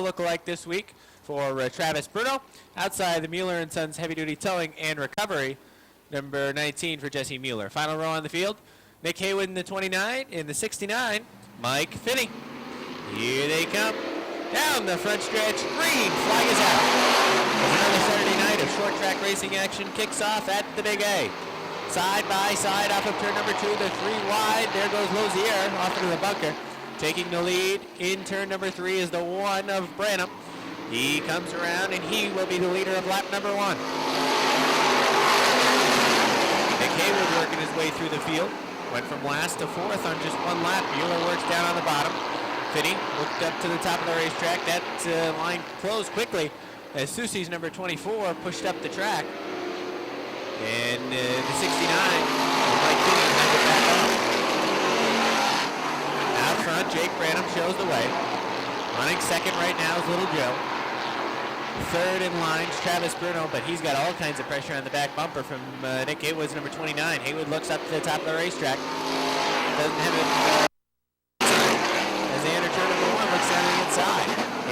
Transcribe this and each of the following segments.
look-alike this week for Travis Bruno. Outside the Mueller & Sons Heavy Duty Towing and Recovery, number 19 for Jesse Mueller. Final row on the field, Nick Haywood in the 29, in the 69, Mike Finney. Here they come. Down the front stretch, green flag is out. As another Saturday night of short track racing action kicks off at the Big A. Side by side off of turn number 2, the 3 wide. There goes Lozier off into the bunker. Taking the lead in turn number 3 is the 1 of Branham. He comes around and he will be the leader of lap number 1. Nick Haywood working his way through the field. Went from last to 4th on just 1 lap. Mueller works down on the bottom. Finney looked up to the top of the racetrack. That line closed quickly as Susie's number 24 pushed up the track. And the 69, Mike Finney had to back off. Out front, Jake Branham shows the way. Running second right now is Little Joe. Third in line is Travis Bruno, but he's got all kinds of pressure on the back bumper from Nick Haywood's number 29. Haywood looks up to the top of the racetrack. Doesn't have it.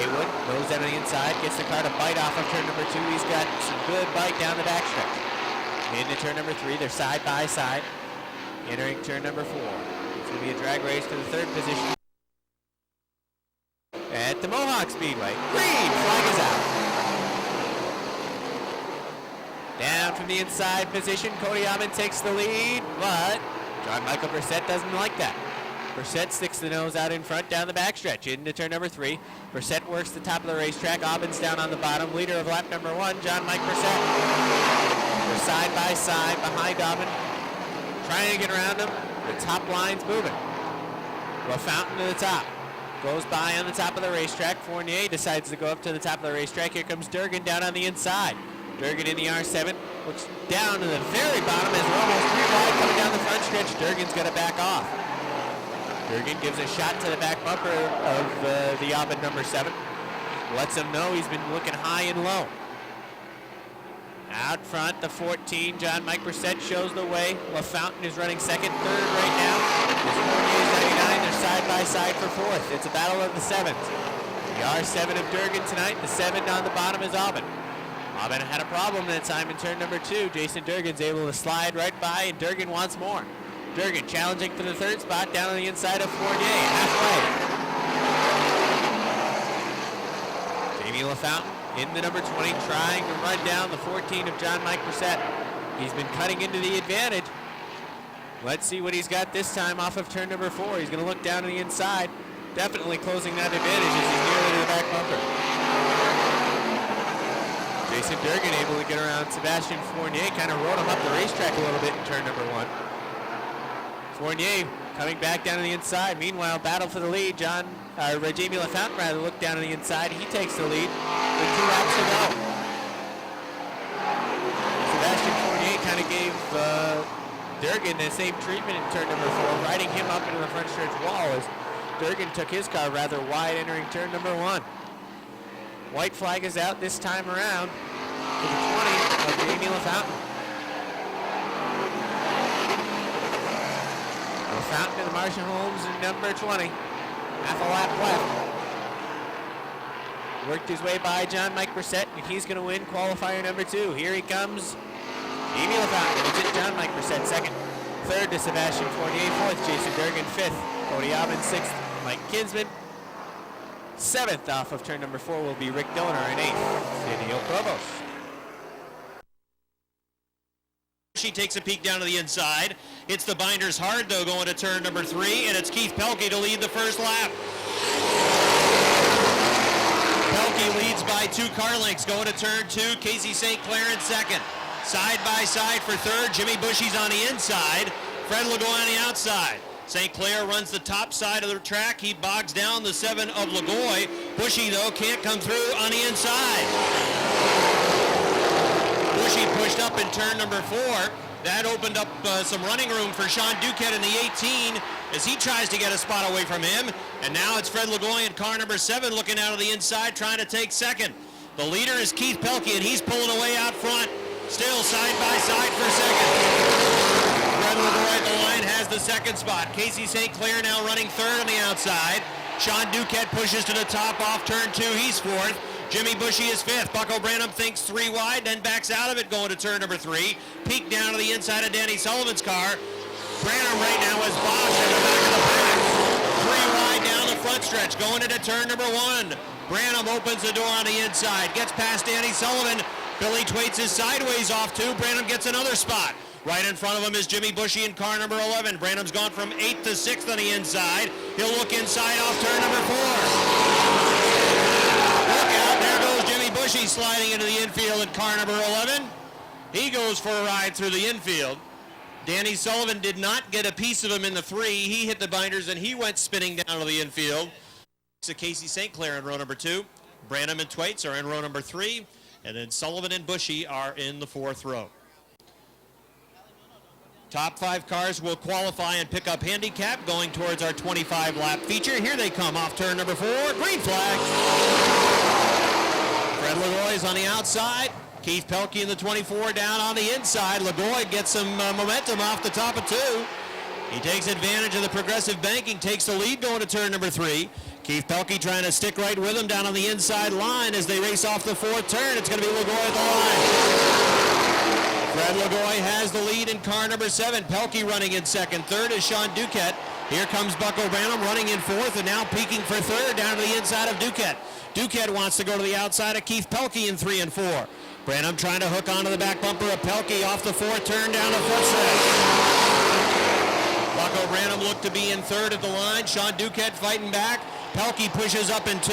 Haywood goes down on the inside, gets the car to bite off of turn number 2. He's got some good bite down the backstretch. Into turn number 3, they're side by side. Entering turn number 4. It's going to be a drag race to the 3rd position at the Mohawk Speedway. Green flag is out. Down from the inside position, Cody Aubin takes the lead, but John Michael Brissett doesn't like that. Brissett sticks the nose out in front down the backstretch into turn number 3. Brissett works the top of the racetrack. Aubin's down on the bottom. Leader of lap number 1, John Mike Brissett. They're side by side behind Aubin. Trying to get around him. The top line's moving. LaFountain to the top. Goes by on the top of the racetrack. Fournier decides to go up to the top of the racetrack. Here comes Durgan down on the inside. Durgan in the R7. Looks down to the very bottom as we're almost 3 wide coming down the front stretch. Durgan's going to back off. Durgan gives a shot to the back bumper of the Aubin number 7. Lets him know he's been looking high and low. Out front, the 14, John Mike Brissett shows the way. LaFountain is running second, third right now. Fournier's 99, they're side by side for 4th. It's a battle of the 7s. The R7 of Durgan tonight, the 7 on the bottom is Aubin. Aubin had a problem that time in turn number 2. Jason Durgan's able to slide right by, and Durgan wants more. Durgan challenging for the 3rd spot down on the inside of Fournier, halfway. Jamie LaFountain in the number 20, trying to run down the 14 of John Mike Brissett. He's been cutting into the advantage. Let's see what he's got this time off of turn number 4. He's going to look down on the inside. Definitely closing that advantage as he's nearly to the back bumper. Jason Durgan able to get around Sebastian Fournier, kind of rode him up the racetrack a little bit in turn number 1. Fournier coming back down to the inside. Meanwhile, battle for the lead. Jamie LaFountain rather looked down on the inside. He takes the lead with 2 laps to go. Sebastian Fournier kind of gave Durgan the same treatment in turn number 4, riding him up into the front stretch wall as Durgan took his car rather wide entering turn number 1. White flag is out this time around for the 20 of Jamie LaFountain. LaFountain to the Marshall Holmes in number 20. Half a lap left. Worked his way by John Mike Brissett, and he's going to win qualifier number 2. Here he comes. Jamie LaFountain. It's John Mike Brissett second. Third to Sebastian Fournier. 4th, Jason Durgan. 5th, Cody Aubin. 6th, Mike Kinsman. 7th off of turn number 4 will be Rick Doner, and 8th, Daniel Provost. She takes a peek down to the inside. Hits the binders hard, though, going to turn number 3, and it's Keith Pelkey to lead the first lap. Pelkey leads by 2 car lengths going to turn 2. Casey St. Clair in second. Side by side for third. Jimmy Bushy's on the inside. Fred Lagoy on the outside. St. Clair runs the top side of the track. He bogs down the 7 of Lagoy. Bushy, though, can't come through on the inside. Bushy pushed up in turn number 4. That opened up some running room for Sean Duquette in the 18 as he tries to get a spot away from him. And now it's Fred Lagoy in car number 7 looking out of the inside trying to take second. The leader is Keith Pelkey, and he's pulling away out front. Still side by side for second. Fred Lagoy at the line has the second spot. Casey St. Clair now running third on the outside. Sean Duquette pushes to the top off turn 2. He's 4th. Jimmy Bushy is 5th. Bucko Branham thinks 3 wide, then backs out of it going to turn number 3. Peek down to the inside of Danny Sullivan's car. Branham right now is Bosch at the back of the pack. 3 wide down the front stretch going into turn number 1. Branham opens the door on the inside, gets past Danny Sullivan. Billy Thwaites is sideways off 2. Branham gets another spot. Right in front of him is Jimmy Bushy in car number 11. Branham's gone from 8th to 6th on the inside. He'll look inside off turn number 4. Look out, there goes Jimmy Bushy sliding into the infield in car number 11. He goes for a ride through the infield. Danny Sullivan did not get a piece of him in the 3. He hit the binders and he went spinning down to the infield. So Casey St. Clair in row number 2. Branham and Thwaites are in row number 3. And then Sullivan and Bushy are in the 4th row. Top 5 cars will qualify and pick up handicap going towards our 25-lap feature. Here they come off turn number 4. Green flag. Fred Lagoy is on the outside. Keith Pelkey in the 24 down on the inside. Lagoy gets some momentum off the top of 2. He takes advantage of the progressive banking, takes the lead going to turn number 3. Keith Pelkey trying to stick right with him down on the inside line as they race off the 4th turn. It's going to be Lagoy at the line. Fred Lagoy has the lead in car number 7. Pelkey running in 2nd. 3rd is Sean Duquette. Here comes Bucko Branham running in 4th and now peeking for 3rd down to the inside of Duquette. Duquette wants to go to the outside of Keith Pelkey in 3 and 4. Branham trying to hook onto the back bumper of Pelkey off the 4th turn down the front stretch. Bucko Branham looked to be in 3rd at the line. Sean Duquette fighting back. Pelkey pushes up in 2.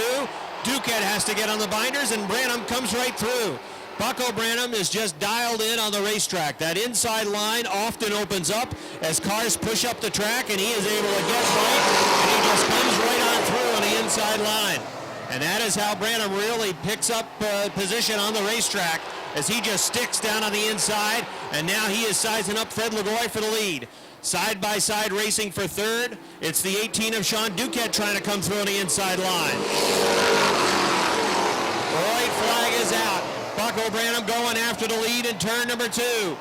Duquette has to get on the binders and Branham comes right through. Bucko Branham is just dialed in on the racetrack. That inside line often opens up as cars push up the track and he is able to get right and he just comes right on through on the inside line. And that is how Branham really picks up position on the racetrack as he just sticks down on the inside and now he is sizing up Fred Lagoy for the lead. Side by side racing for 3rd. It's the 18 of Sean Duquette trying to come through on the inside line. The white flag is out. Bucko Branham going after the lead in turn number 2.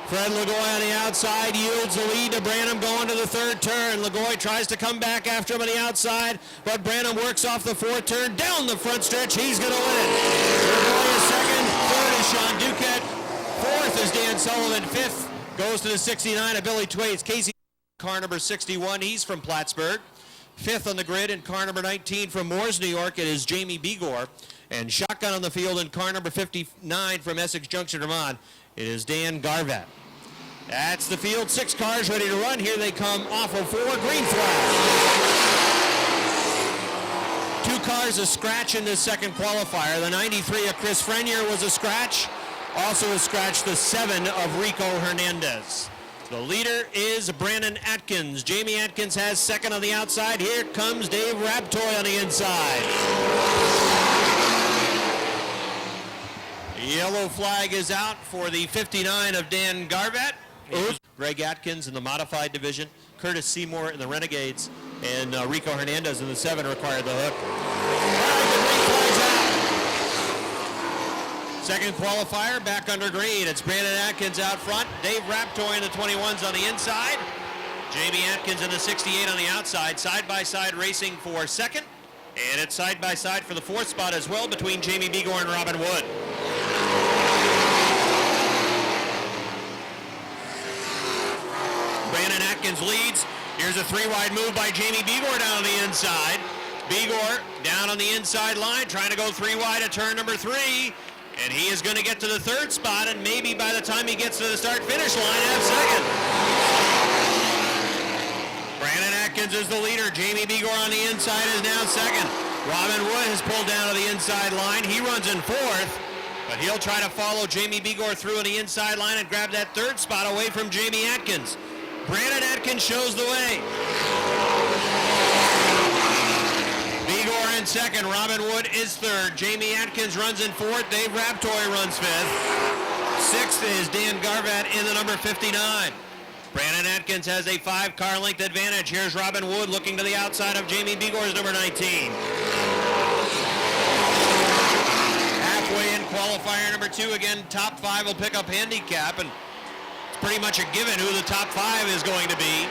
Fred Lagoy on the outside yields the lead to Branham going to the 3rd turn. Lagoy tries to come back after him on the outside, but Branham works off the 4th turn down the front stretch. He's going to win it. Lagoy is 2nd. 3rd is Sean Duquette. 4th is Dan Sullivan. 5th goes to the 69 of Billy Thwaites. Casey, car number 61. He's from Plattsburgh. 5th on the grid in car number 19 from Moores, New York. It is Jamie Begor. And shotgun on the field in car number 59 from Essex Junction, Vermont. It is Dan Garvat. That's the field. 6 cars ready to run. Here they come off of 4. Green flag. 2 cars a scratch in this 2nd qualifier. The 93 of Chris Frenier was a scratch. Also a scratch the 7 of Rico Hernandez. The leader is Brandon Atkins. Jamie Atkins has 2nd on the outside. Here comes Dave Rabtoy on the inside. The yellow flag is out for the 59 of Dan Garvat. Greg Atkins in the modified division. Curtis Seymour in the Renegades. And Rico Hernandez in the 7 required the hook. Second qualifier back under green. It's Brandon Atkins out front. Dave Raptoy in the 21s on the inside. Jamie Atkins in the 68 on the outside. Side-by-side racing for 2nd. And it's side-by-side for the 4th spot as well between Jamie Begor and Robin Wood. Brandon Atkins leads. Here's a 3-wide move by Jamie Begor down on the inside. Begor down on the inside line, trying to go 3 wide at turn number 3. And he is going to get to the 3rd spot, and maybe by the time he gets to the start-finish line, have 2nd. Brandon Atkins is the leader. Jamie Begor on the inside is now 2nd. Robin Wood has pulled down to the inside line. He runs in 4th, but he'll try to follow Jamie Begor through on the inside line and grab that 3rd spot away from Jamie Atkins. Brandon Atkins shows the way. Begor in 2nd, Robin Wood is 3rd. Jamie Atkins runs in 4th. Dave Raptoy runs 5th. 6th is Dan Garvat in the number 59. Brandon Atkins has a 5-car length advantage. Here's Robin Wood looking to the outside of Jamie Begor's number 19. Halfway in qualifier number 2. Again, top 5 will pick up handicap, and it's pretty much a given who the top 5 is going to be.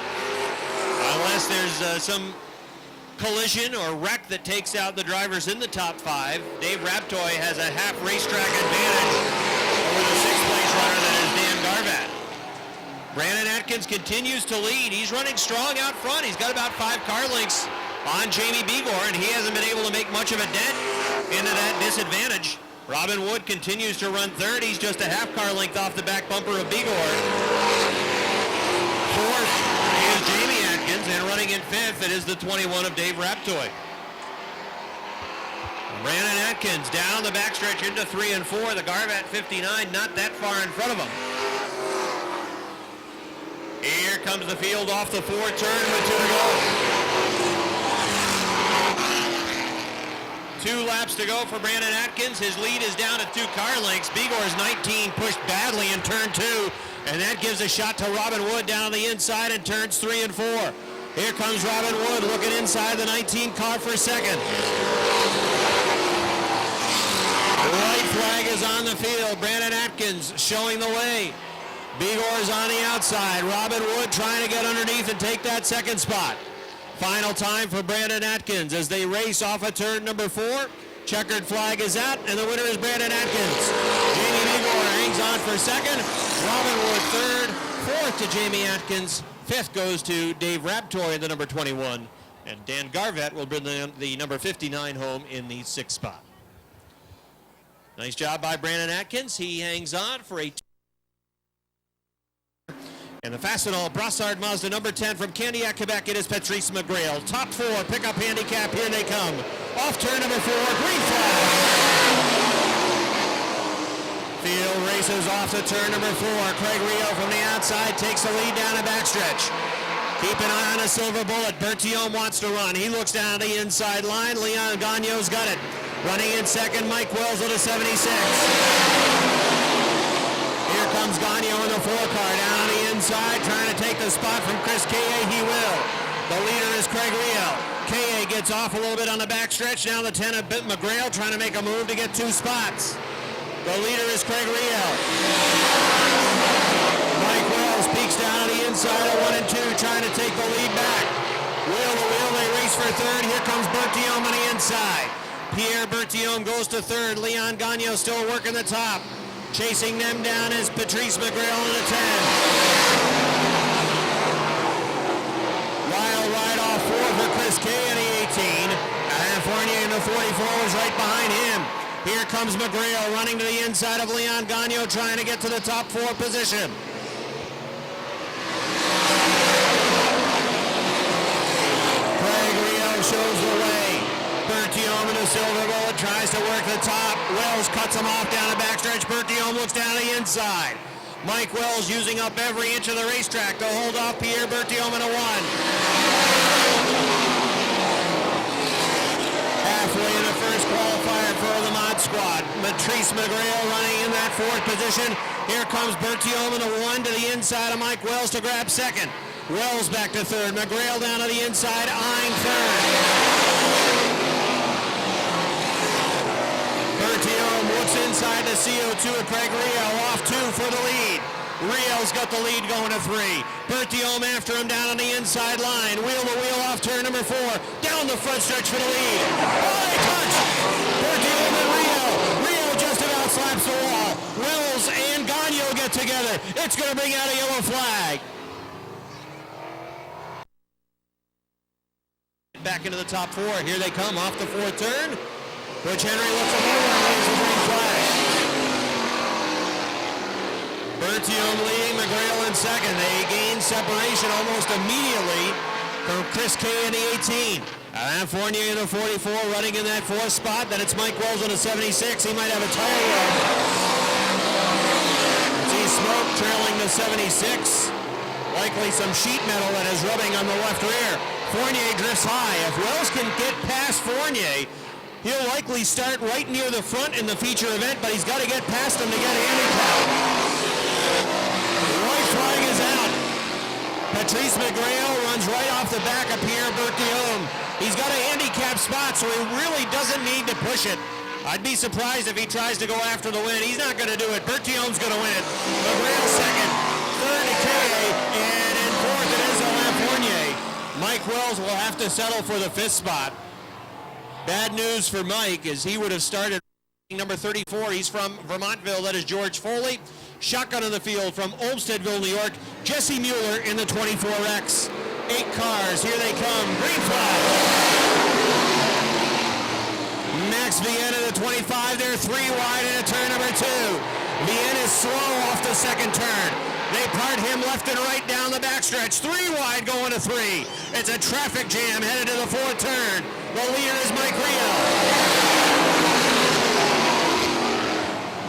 Unless there's some collision or wreck that takes out the drivers in the top 5, Dave Raptoy has a half racetrack advantage over the 6th place runner that is Dan Garvat. Brandon Atkins continues to lead. He's running strong out front. He's got about 5 car lengths on Jamie Begor, and he hasn't been able to make much of a dent into that disadvantage. Robin Wood continues to run 3rd. He's just a half car length off the back bumper of Begor. 4th is Jamie Atkins, and running in 5th, it is the 21 of Dave Raptoy. Brandon Atkins down the backstretch into 3 and 4. The Garvat 59 not that far in front of him. Here comes the field off the 4 turn with 2 to go. 2 laps to go for Brandon Atkins. His lead is down to 2 car lengths. Begor's 19 pushed badly in turn 2, and that gives a shot to Robin Wood down on the inside in turns 3 and 4. Here comes Robin Wood looking inside the 19 car for second. The white flag is on the field. Brandon Atkins showing the way. Begor's on the outside. Robin Wood trying to get underneath and take that second spot. Final time for Brandon Atkins as they race off of turn number 4. Checkered flag is out, and the winner is Brandon Atkins. Jamie Begor hangs on for second. Robin Wood 3rd. 4th to Jamie Atkins. 5th goes to Dave Raptoy in the number 21. And Dan Garvat will bring the number 59 home in the 6th spot. Nice job by Brandon Atkins. He hangs on for a... And the Fastenal Brassard Mazda number 10 from Candiac, Quebec, it is Patrice McGrail. Top 4 pickup handicap, here they come. Off turn number 4, green flag. Field races off to turn number 4. Craig Rio from the outside takes the lead down the backstretch. Keep an eye on a silver bullet. Bertillon wants to run. He looks down the inside line. Leon Gagno's got it. Running in second, Mike Wells with a 76. Here comes Gagno in the 4 car down on the inside, trying to take the spot from Chris K.A. He will. The leader is Craig Rio. K.A. gets off a little bit on the backstretch. Now the 10 of McGrail trying to make a move to get 2 spots. The leader is Craig Rio. Mike Wells peeks down on the inside of 1 and 2, trying to take the lead back. Wheel to wheel, they race for 3rd. Here comes Bertillon on the inside. Pierre Bertillon goes to 3rd. Leon Gagno still working the top. Chasing them down is Patrice McGrail in the 10. Wild ride off 4 for Chris K in the 18. And Fournier in the 44 was right behind him. Here comes McGrail running to the inside of Leon Gagno, trying to get to the top 4 position. Craig Rio shows the way. Bertillon in the silver bullet tries to work the top. Wells cuts him off down the backstretch. Bertillon looks down the inside. Mike Wells using up every inch of the racetrack to hold off Pierre Bertillon in a 1. Halfway in the first qualifier for the Mod Squad. Patrice McGrail running in that 4th position. Here comes Bertillon in a 1 to the inside of Mike Wells to grab 2nd. Wells back to 3rd. McGrail down to the inside, eyeing 3rd. Bertillon looks inside the CO2 of Craig Rio, off 2 for the lead. Rio's got the lead going to 3. Bertillon after him down on the inside line. Wheel to wheel off turn number 4. Down the front stretch for the lead. Oh, they touch! Bertillon and Rio. Rio just about slaps the wall. Wills and Gagno get together. It's going to bring out a yellow flag. Back into the top 4. Here they come off the 4th turn. Butch Henry looks him over and waves the green flag. Bertillon leading, McGrail in 2nd. They gain separation almost immediately from Chris K in the 18. Alain Fournier in the 44 running in that 4th spot. Then it's Mike Wells in the 76. He might have a tire rub. See smoke trailing the 76. Likely some sheet metal that is rubbing on the left rear. Fournier drifts high. If Wells can get past Fournier, he'll likely start right near the front in the feature event, but he's got to get past him to get handicap. The white flag is out. Patrice McGrail runs right off the back of Pierre Bertillon. He's got a handicap spot, so he really doesn't need to push it. I'd be surprised if he tries to go after the win. He's not going to do it. Bertillon's going to win it. McGrail 2nd, 3rd to K.A., and in 4th it is Alain Fournier. Mike Wells will have to settle for the 5th spot. Bad news for Mike as he would have started number 34. He's from Vermontville. That is George Foley. Shotgun in the field from Olmstedville, New York. Jesse Mueller in the 24X. 8 cars. Here they come. Green flag. Max Vienne in the 25. They're 3 wide into turn number 2. Vienne is slow off the second turn. They part him left and right down the backstretch. 3 wide going to 3. It's a traffic jam headed to the 4th turn. The leader is Mike Rio.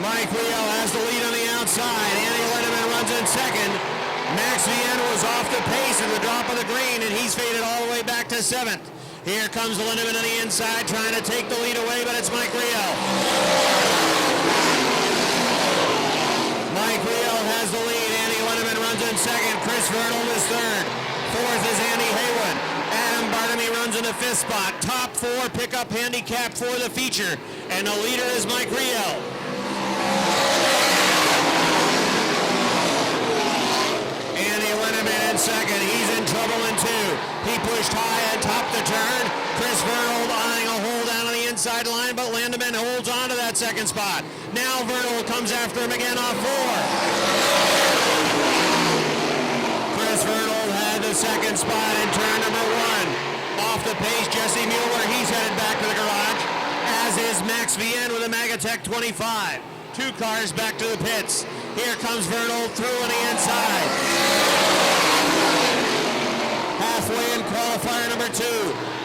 Mike Rio has the lead on the outside. Andy Lindemann runs in second. Max Vienne was off the pace in the drop of the green, and he's faded all the way back to 7th. Here comes Lindemann on the inside, trying to take the lead away, but it's Mike Rio. Mike Rio has the lead. Andy Lindemann runs in second. Chris Vernal is 3rd. 4th is Andy Haywood. Adam Bartamy runs in the 5th spot. Top 4 pickup handicap for the feature, and the leader is Mike Rio. Andy Lindemann in second. He's in trouble in 2. He pushed high and topped the turn. Chris Vernal eyeing a hole down on the inside line, but Lindemann holds on to that 2nd spot. Now Vernal comes after him again off 4. Chris Vernal had the 2nd spot in turn number 1. Off the pace, Jesse Mueller. He's headed back to the garage, as is Max Vienne with a Magatech 25. 2 cars back to the pits. Here comes Vernal through on the inside. Halfway in qualifier number 2.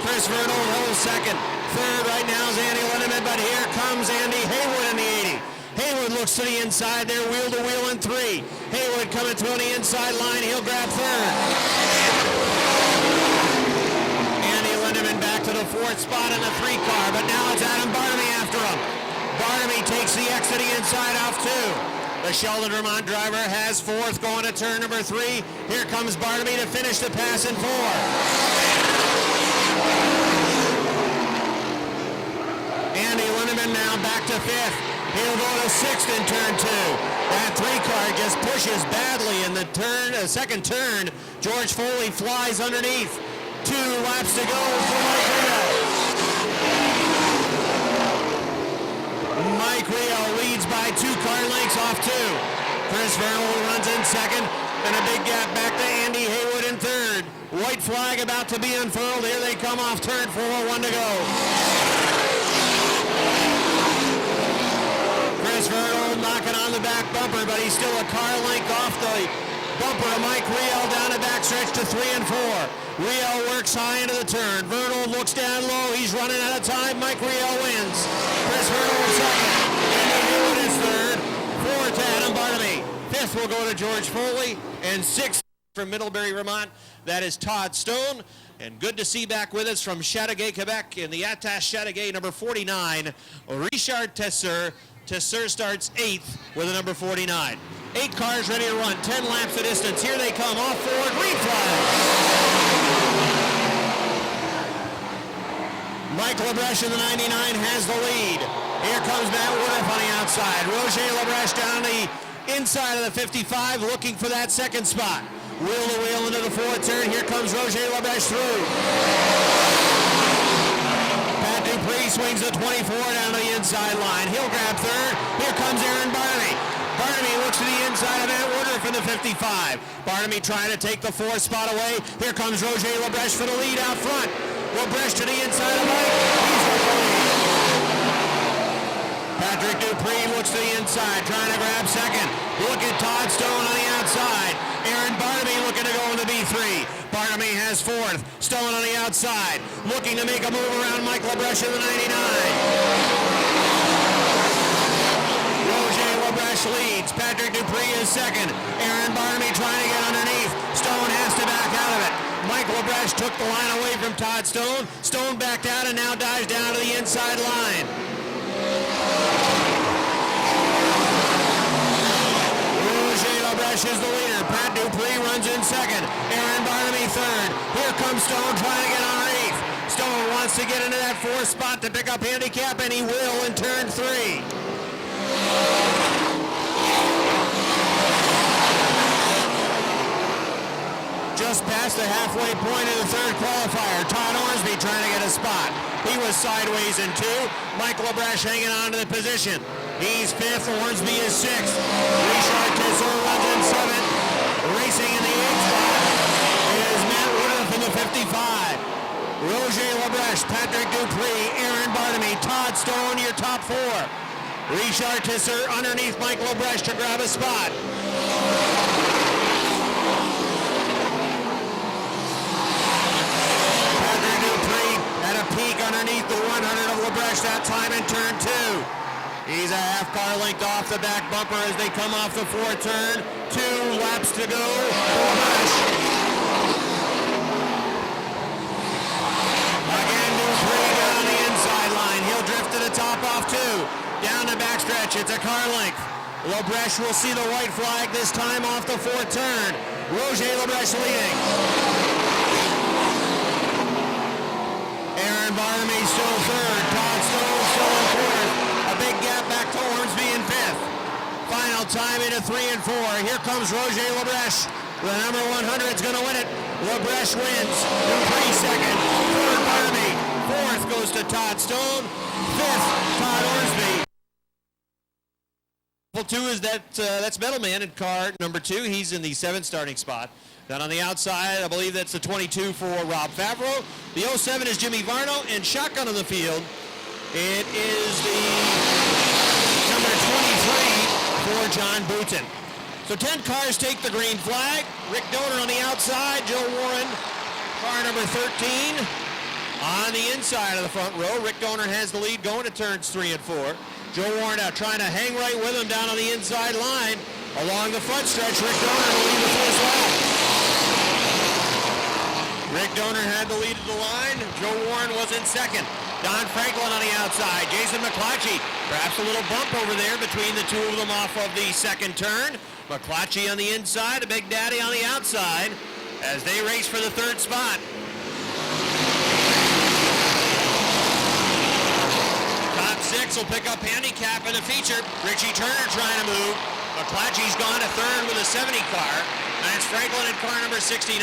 Chris Vernal holds 2nd. 3rd right now is Andy Lindemann, but here comes Andy Haywood in the 80. Haywood looks to the inside there, wheel to wheel in 3. Haywood coming through on the inside line. He'll grab 3rd. Andy Lindemann back to the 4th spot in the 3 car, but now it's Adam Bartamy after him. Bartamy takes the exit to the inside off 2. The Sheldon Vermont driver has 4th going to turn number 3. Here comes Bartamy to finish the pass in 4. Andy Lindemann now back to 5th. He'll go to 6th in turn 2. That 3 car just pushes badly in the second turn. George Foley flies underneath. 2 laps to go for Mike Rio. Mike Rio leads by 2 car lengths off 2. Chris Vernal runs in second, and a big gap back to Andy Haywood in 3rd. White flag about to be unfurled. Here they come off turn 4, 1 to go. Chris Vernal knocking on the back bumper, but he's still a car length off the bumper of Mike Rio down the backstretch to 3 and 4. Rio works high into the turn. Vernal looks down low. He's running out of time. Mike Rio wins. Chris Vernal in second. Andy Haywood is 3rd. 4th to Adam Bartamy. 5th will go to George Foley. And 6th from Middlebury, Vermont. That is Todd Stone. And good to see back with us from Chateauguay, Quebec in the Attache Chateauguay, number 49, Richard Tesser. Tesser starts 8th with a number 49. 8 cars ready to run, 10 laps of distance. Here they come, off forward, green flag. Mike Labreche in the 99 has the lead. Here comes Matt Woodruff on the outside. Roger Labreche down the inside of the 55, looking for that 2nd spot. Wheel to wheel into the 4th turn. Here comes Roger Labreche through. Pat Dupree swings the 24 down the inside line. He'll grab 3rd. Here comes Aaron Bartamy. Bartamy looks to the inside of Matt Woodruff in the 55. Bartamy trying to take the 4th spot away. Here comes Roger Labreche for the lead out front. Labreche to the inside of Mike. He's for the lead. Patrick Dupree looks to the inside, trying to grab 2nd. Look at Todd Stone on the outside. Aaron Bartamy looking to go in the B3. Bartamy has 4th. Stone on the outside, looking to make a move around Mike Labreche in the 99. Roger Labreche leads. Patrick Dupree is 2nd. Aaron Bartamy trying to get underneath. Stone has to back out of it. Mike Labreche took the line away from Todd Stone. Stone backed out and now dives down to the inside line. Roger Labreche is the leader. Pat Dupree runs in 2nd. Aaron Bartamy 3rd. Here comes Stone trying to get underneath. Stone wants to get into that 4th spot to pick up handicap, and he will in turn 3. just past the halfway point of the third qualifier. Todd Ormsby trying to get a spot. He was sideways in 2. Mike LaBreche hanging on to the position. He's 5th. Ormsby is 6th. Richard Kissel runs in 7th. Racing in the 8th spot is Matt Woodruff in the 55. Roger LaBreche, Patrick Dupree, Aaron Barnamy, Todd Stone, your top 4. Richard Tisser underneath Mike LaBreche to grab a spot. Patrick Dupree at a peak underneath the 100 of LaBreche that time in turn 2. He's a half car length off the back bumper as they come off the 4th turn. 2 laps to go for LaBreche. Again, Dupree down on the inside line. He'll drift to the top off 2. Down the backstretch, it's a car length. LaBreche will see the white flag this time off the 4th turn. Roger LaBreche leading. Aaron Barnamy still 3rd. Todd Stone still in 4th. A big gap back to Ormsby in 5th. Final time into 3 and 4. Here comes Roger LaBreche. The number 100 is going to win it. LaBreche wins. Dupree 2nd. 3rd Barnamy. 4th goes to Todd Stone. 5th, Todd Ormsby. 2 is that's Metalman in car number 2. He's in the 7th starting spot. Then on the outside, I believe that's the 22 for Rob Favreau. The 07 is Jimmy Varno, and shotgun on the field. It is the number 23 for John Booten. So 10 cars take the green flag. Rick Donor on the outside, Joe Warren, car number 13. On the inside of the front row, Rick Donor has the lead going to turns 3 and 4. Joe Warren out trying to hang right with him down on the inside line. Along the front stretch, Rick Donor will lead the first lap. Rick Donor had the lead of the line. Joe Warren was in 2nd. Don Franklin on the outside. Jason McClatchy, perhaps a little bump over there between the 2 of them off of the 2nd turn. McClatchy on the inside, a Big Daddy on the outside as they race for the 3rd spot. Top 6 will pick up handicap in the feature. Richie Turner trying to move. McClatchy's gone to 3rd with a 70 car. That's Franklin in car number 69.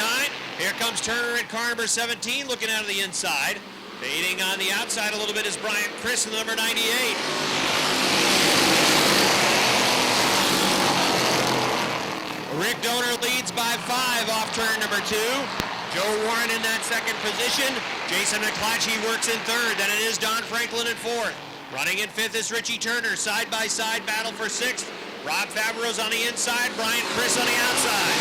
Here comes Turner in car number 17 looking out of the inside. Fading on the outside a little bit is Brian Chris in the number 98. Rick Donor leads by 5 off turn number 2. Joe Warren in that 2nd position. Jason McClatchy works in 3rd. Then it is Don Franklin in 4th. Running in 5th is Richie Turner. Side-by-side battle for 6th. Rob Favreau's on the inside. Brian Chris on the outside.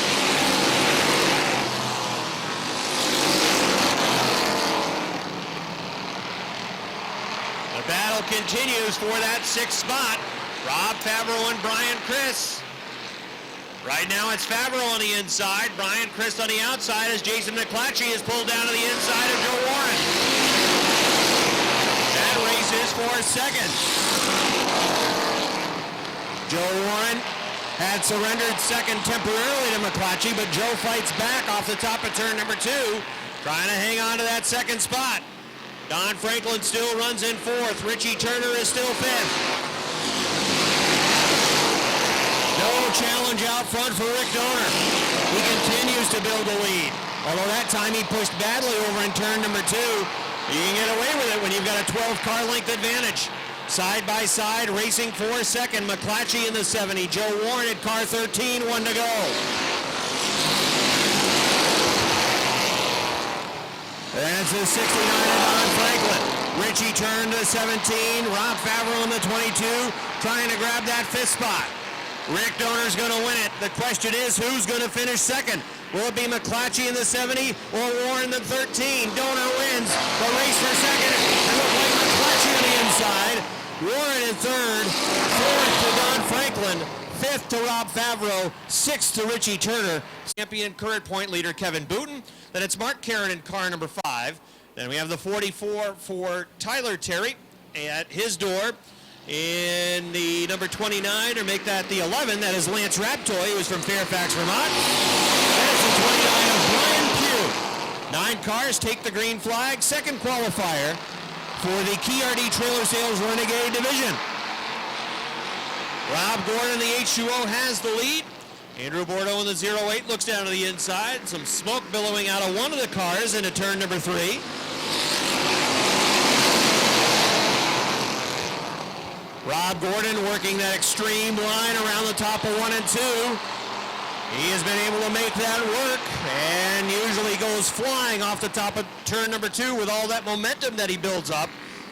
The battle continues for that 6th spot. Rob Favreau and Brian Chris. Right now it's Favreau on the inside, Brian Chris on the outside as Jason McClatchy is pulled down to the inside of Joe Warren. That race is for 2nd. Joe Warren had surrendered 2nd temporarily to McClatchy, but Joe fights back off the top of turn number 2, trying to hang on to that 2nd spot. Don Franklin still runs in 4th. Richie Turner is still 5th. No challenge out front for Rick Donor. He continues to build a lead. Although that time he pushed badly over in turn number 2. You can get away with it when you've got a 12-car length advantage. Side by side, racing for 2nd. McClatchy in the 70. Joe Warren at car 13, 1 to go. That's the 69 of Don Franklin. Richie turned to 17. Rob Favreau in the 22, trying to grab that 5th spot. Rick Donor's going to win it. The question is, who's going to finish 2nd? Will it be McClatchy in the 70 or Warren in the 13? Donor wins the race for 2nd. It looks like McClatchy on the inside. Warren in 3rd. 4th to Don Franklin. 5th to Rob Favreau. 6th to Richie Turner. Champion current point leader Kevin Booten. Then it's Mark Caron in car number 5. Then we have the 44 for Tyler Terry at his door. In the number 29, or make that the 11, that is Lance Raptoy, who is from Fairfax, Vermont. That is the 29 of Brian Pugh. 9 cars take the green flag, 2nd qualifier for the KRD Trailer Sales Renegade Division. Rob Gordon, the H2O, has the lead. Andrew Bordeaux in the 08 looks down to the inside. Some smoke billowing out of one of the cars into turn number 3. Rob Gordon working that extreme line around the top of 1 and 2. He has been able to make that work and usually goes flying off the top of turn number 2 with all that momentum that he builds up.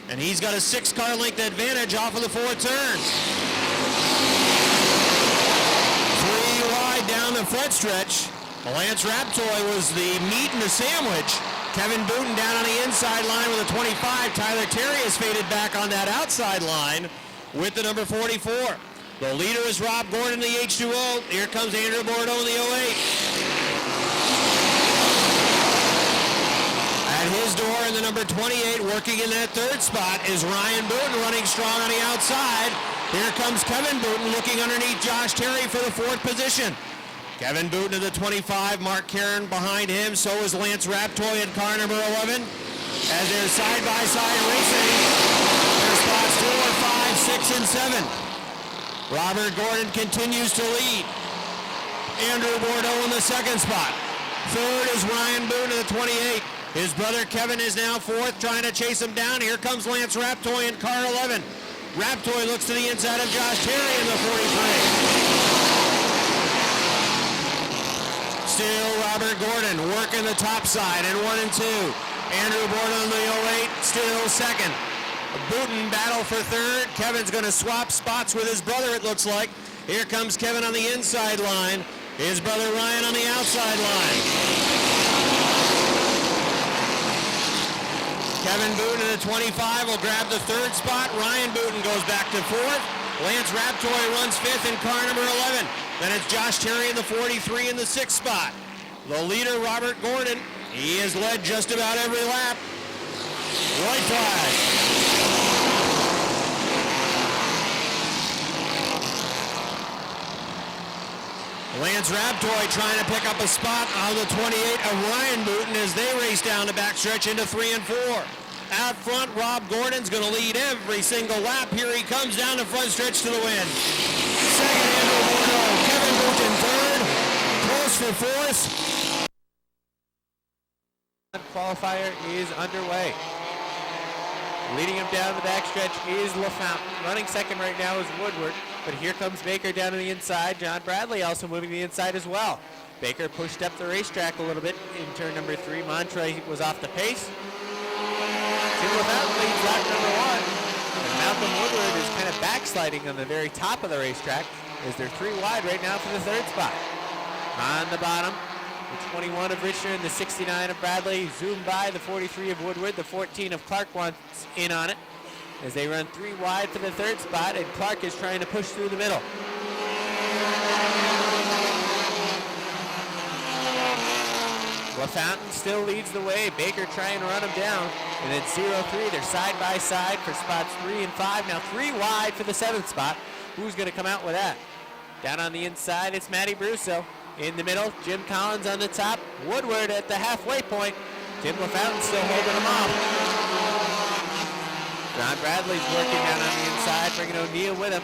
And he's got a 6-car length advantage off of the 4 turns. 3 wide down the front stretch. Lance Raptoy was the meat in the sandwich. Kevin Booten down on the inside line with a 25. Tyler Terry has faded back on that outside line with the number 44. The leader is Rob Gordon in the H2O. Here comes Andrew Bordeaux in the 08. At his door in the number 28, working in that 3rd spot, is Ryan Booten running strong on the outside. Here comes Kevin Booten looking underneath Josh Terry for the 4th position. Kevin Booten to the 25, Mark Caron behind him. So is Lance Raptoy in car number 11. As they're side-by-side racing, their spots 4, 5, 6, and 7. Robert Gordon continues to lead. Andrew Bordeaux in the 2nd spot. 3rd is Ryan Booten in the 28. His brother Kevin is now 4th, trying to chase him down. Here comes Lance Raptoy in car 11. Raptoy looks to the inside of Josh Terry in the 43. Still Robert Gordon working the top side in 1 and 2. Andrew Bordeaux in the 08, still 2nd. Booten battle for 3rd. Kevin's going to swap spots with his brother, it looks like. Here comes Kevin on the inside line. His brother Ryan on the outside line. Kevin Booten in the 25 will grab the 3rd spot. Ryan Booten goes back to 4th. Lance Raptoy runs 5th in car number 11. Then it's Josh Terry in the 43 in the 6th spot. The leader, Robert Gordon, he has led just about every lap. White flag. Lance Raptoy trying to pick up a spot on the 28 of Ryan Booten as they race down the backstretch into 3 and 4. Out front, Rob Gordon's going to lead every single lap. Here he comes down the front stretch to the win. 2nd, Andrew Bordeaux. Kevin Booten 3rd. Close for 4th. Qualifier is underway. Leading him down the backstretch is LaFountain. Running 2nd right now is Woodward. But here comes Baker down to the inside. John Bradley also moving to the inside as well. Baker pushed up the racetrack a little bit in turn number 3. Montre was off the pace. Tim LaFountain leads lap number 1. And Malcolm Woodward is kind of backsliding on the very top of the racetrack as they're 3 wide right now for the 3rd spot. On the bottom, the 21 of Richner and the 69 of Bradley zoom by the 43 of Woodward. The 14 of Clark wants in on it as they run 3 wide for the 3rd spot, and Clark is trying to push through the middle. LaFountain still leads the way. Baker trying to run him down. And at 0-3, they're side by side for spots 3 and 5. Now 3 wide for the 7th spot. Who's going to come out with that? Down on the inside, it's Matty Brusso. In the middle, Jim Collins on the top. Woodward at the halfway point. Tim LaFountain still holding him off. John Bradley's working down on the inside, bringing O'Neill with him.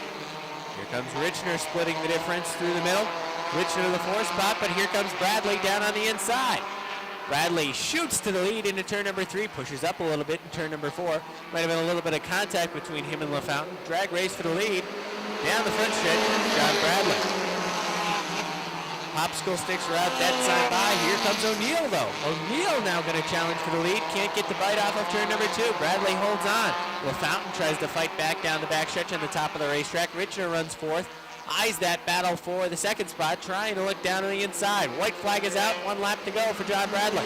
Here comes Richner splitting the difference through the middle. Richner to the 4th spot, but here comes Bradley down on the inside. Bradley shoots to the lead into turn number 3, pushes up a little bit in turn number 4. Might have been a little bit of contact between him and LaFountain. Drag race for the lead. Down the front stretch, John Bradley. Popsicle sticks are out that side by. Here comes O'Neill, though. O'Neill now going to challenge for the lead. Can't get the bite off of turn number 2. Bradley holds on. LaFountain tries to fight back down the backstretch on the top of the racetrack. Richner runs 4th. Eyes that battle for the 2nd spot, trying to look down on the inside. White flag is out. 1 lap to go for John Bradley.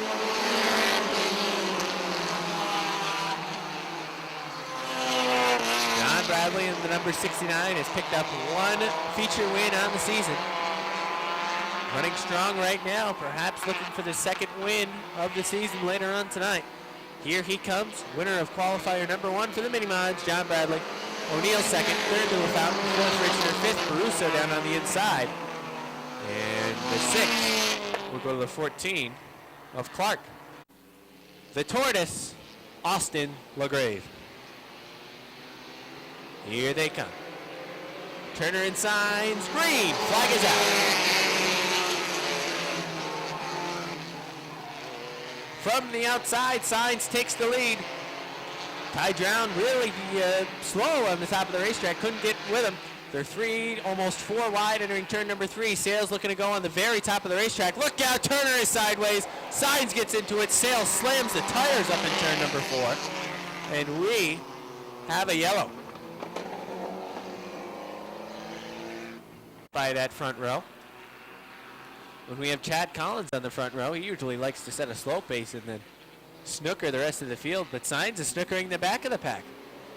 John Bradley in the number 69 has picked up 1 feature win on the season. Running strong right now, perhaps looking for the 2nd win of the season later on tonight. Here he comes, winner of qualifier number 1 for the mini-mods, John Bradley. O'Neill 2nd, 3rd to LaFountain, 4th Richner, 5th Caruso down on the inside. And the 6th will go to the 14 of Clark. The Tortoise, Austin LaGrave. Here they come. Turner and signs, green, flag is out. from the outside. Signs takes the lead. Ty Drown really slow on the top of the racetrack, couldn't get with him. They're almost four wide entering turn number 3. Sales looking to go on the very top of the racetrack. Look out, Turner is sideways. Signs gets into it. Sales slams the tires up in turn number 4. And we have a yellow by that front row. When we have Chad Collins on the front row, he usually likes to set a slow pace and then snooker the rest of the field, but Signs is snookering the back of the pack.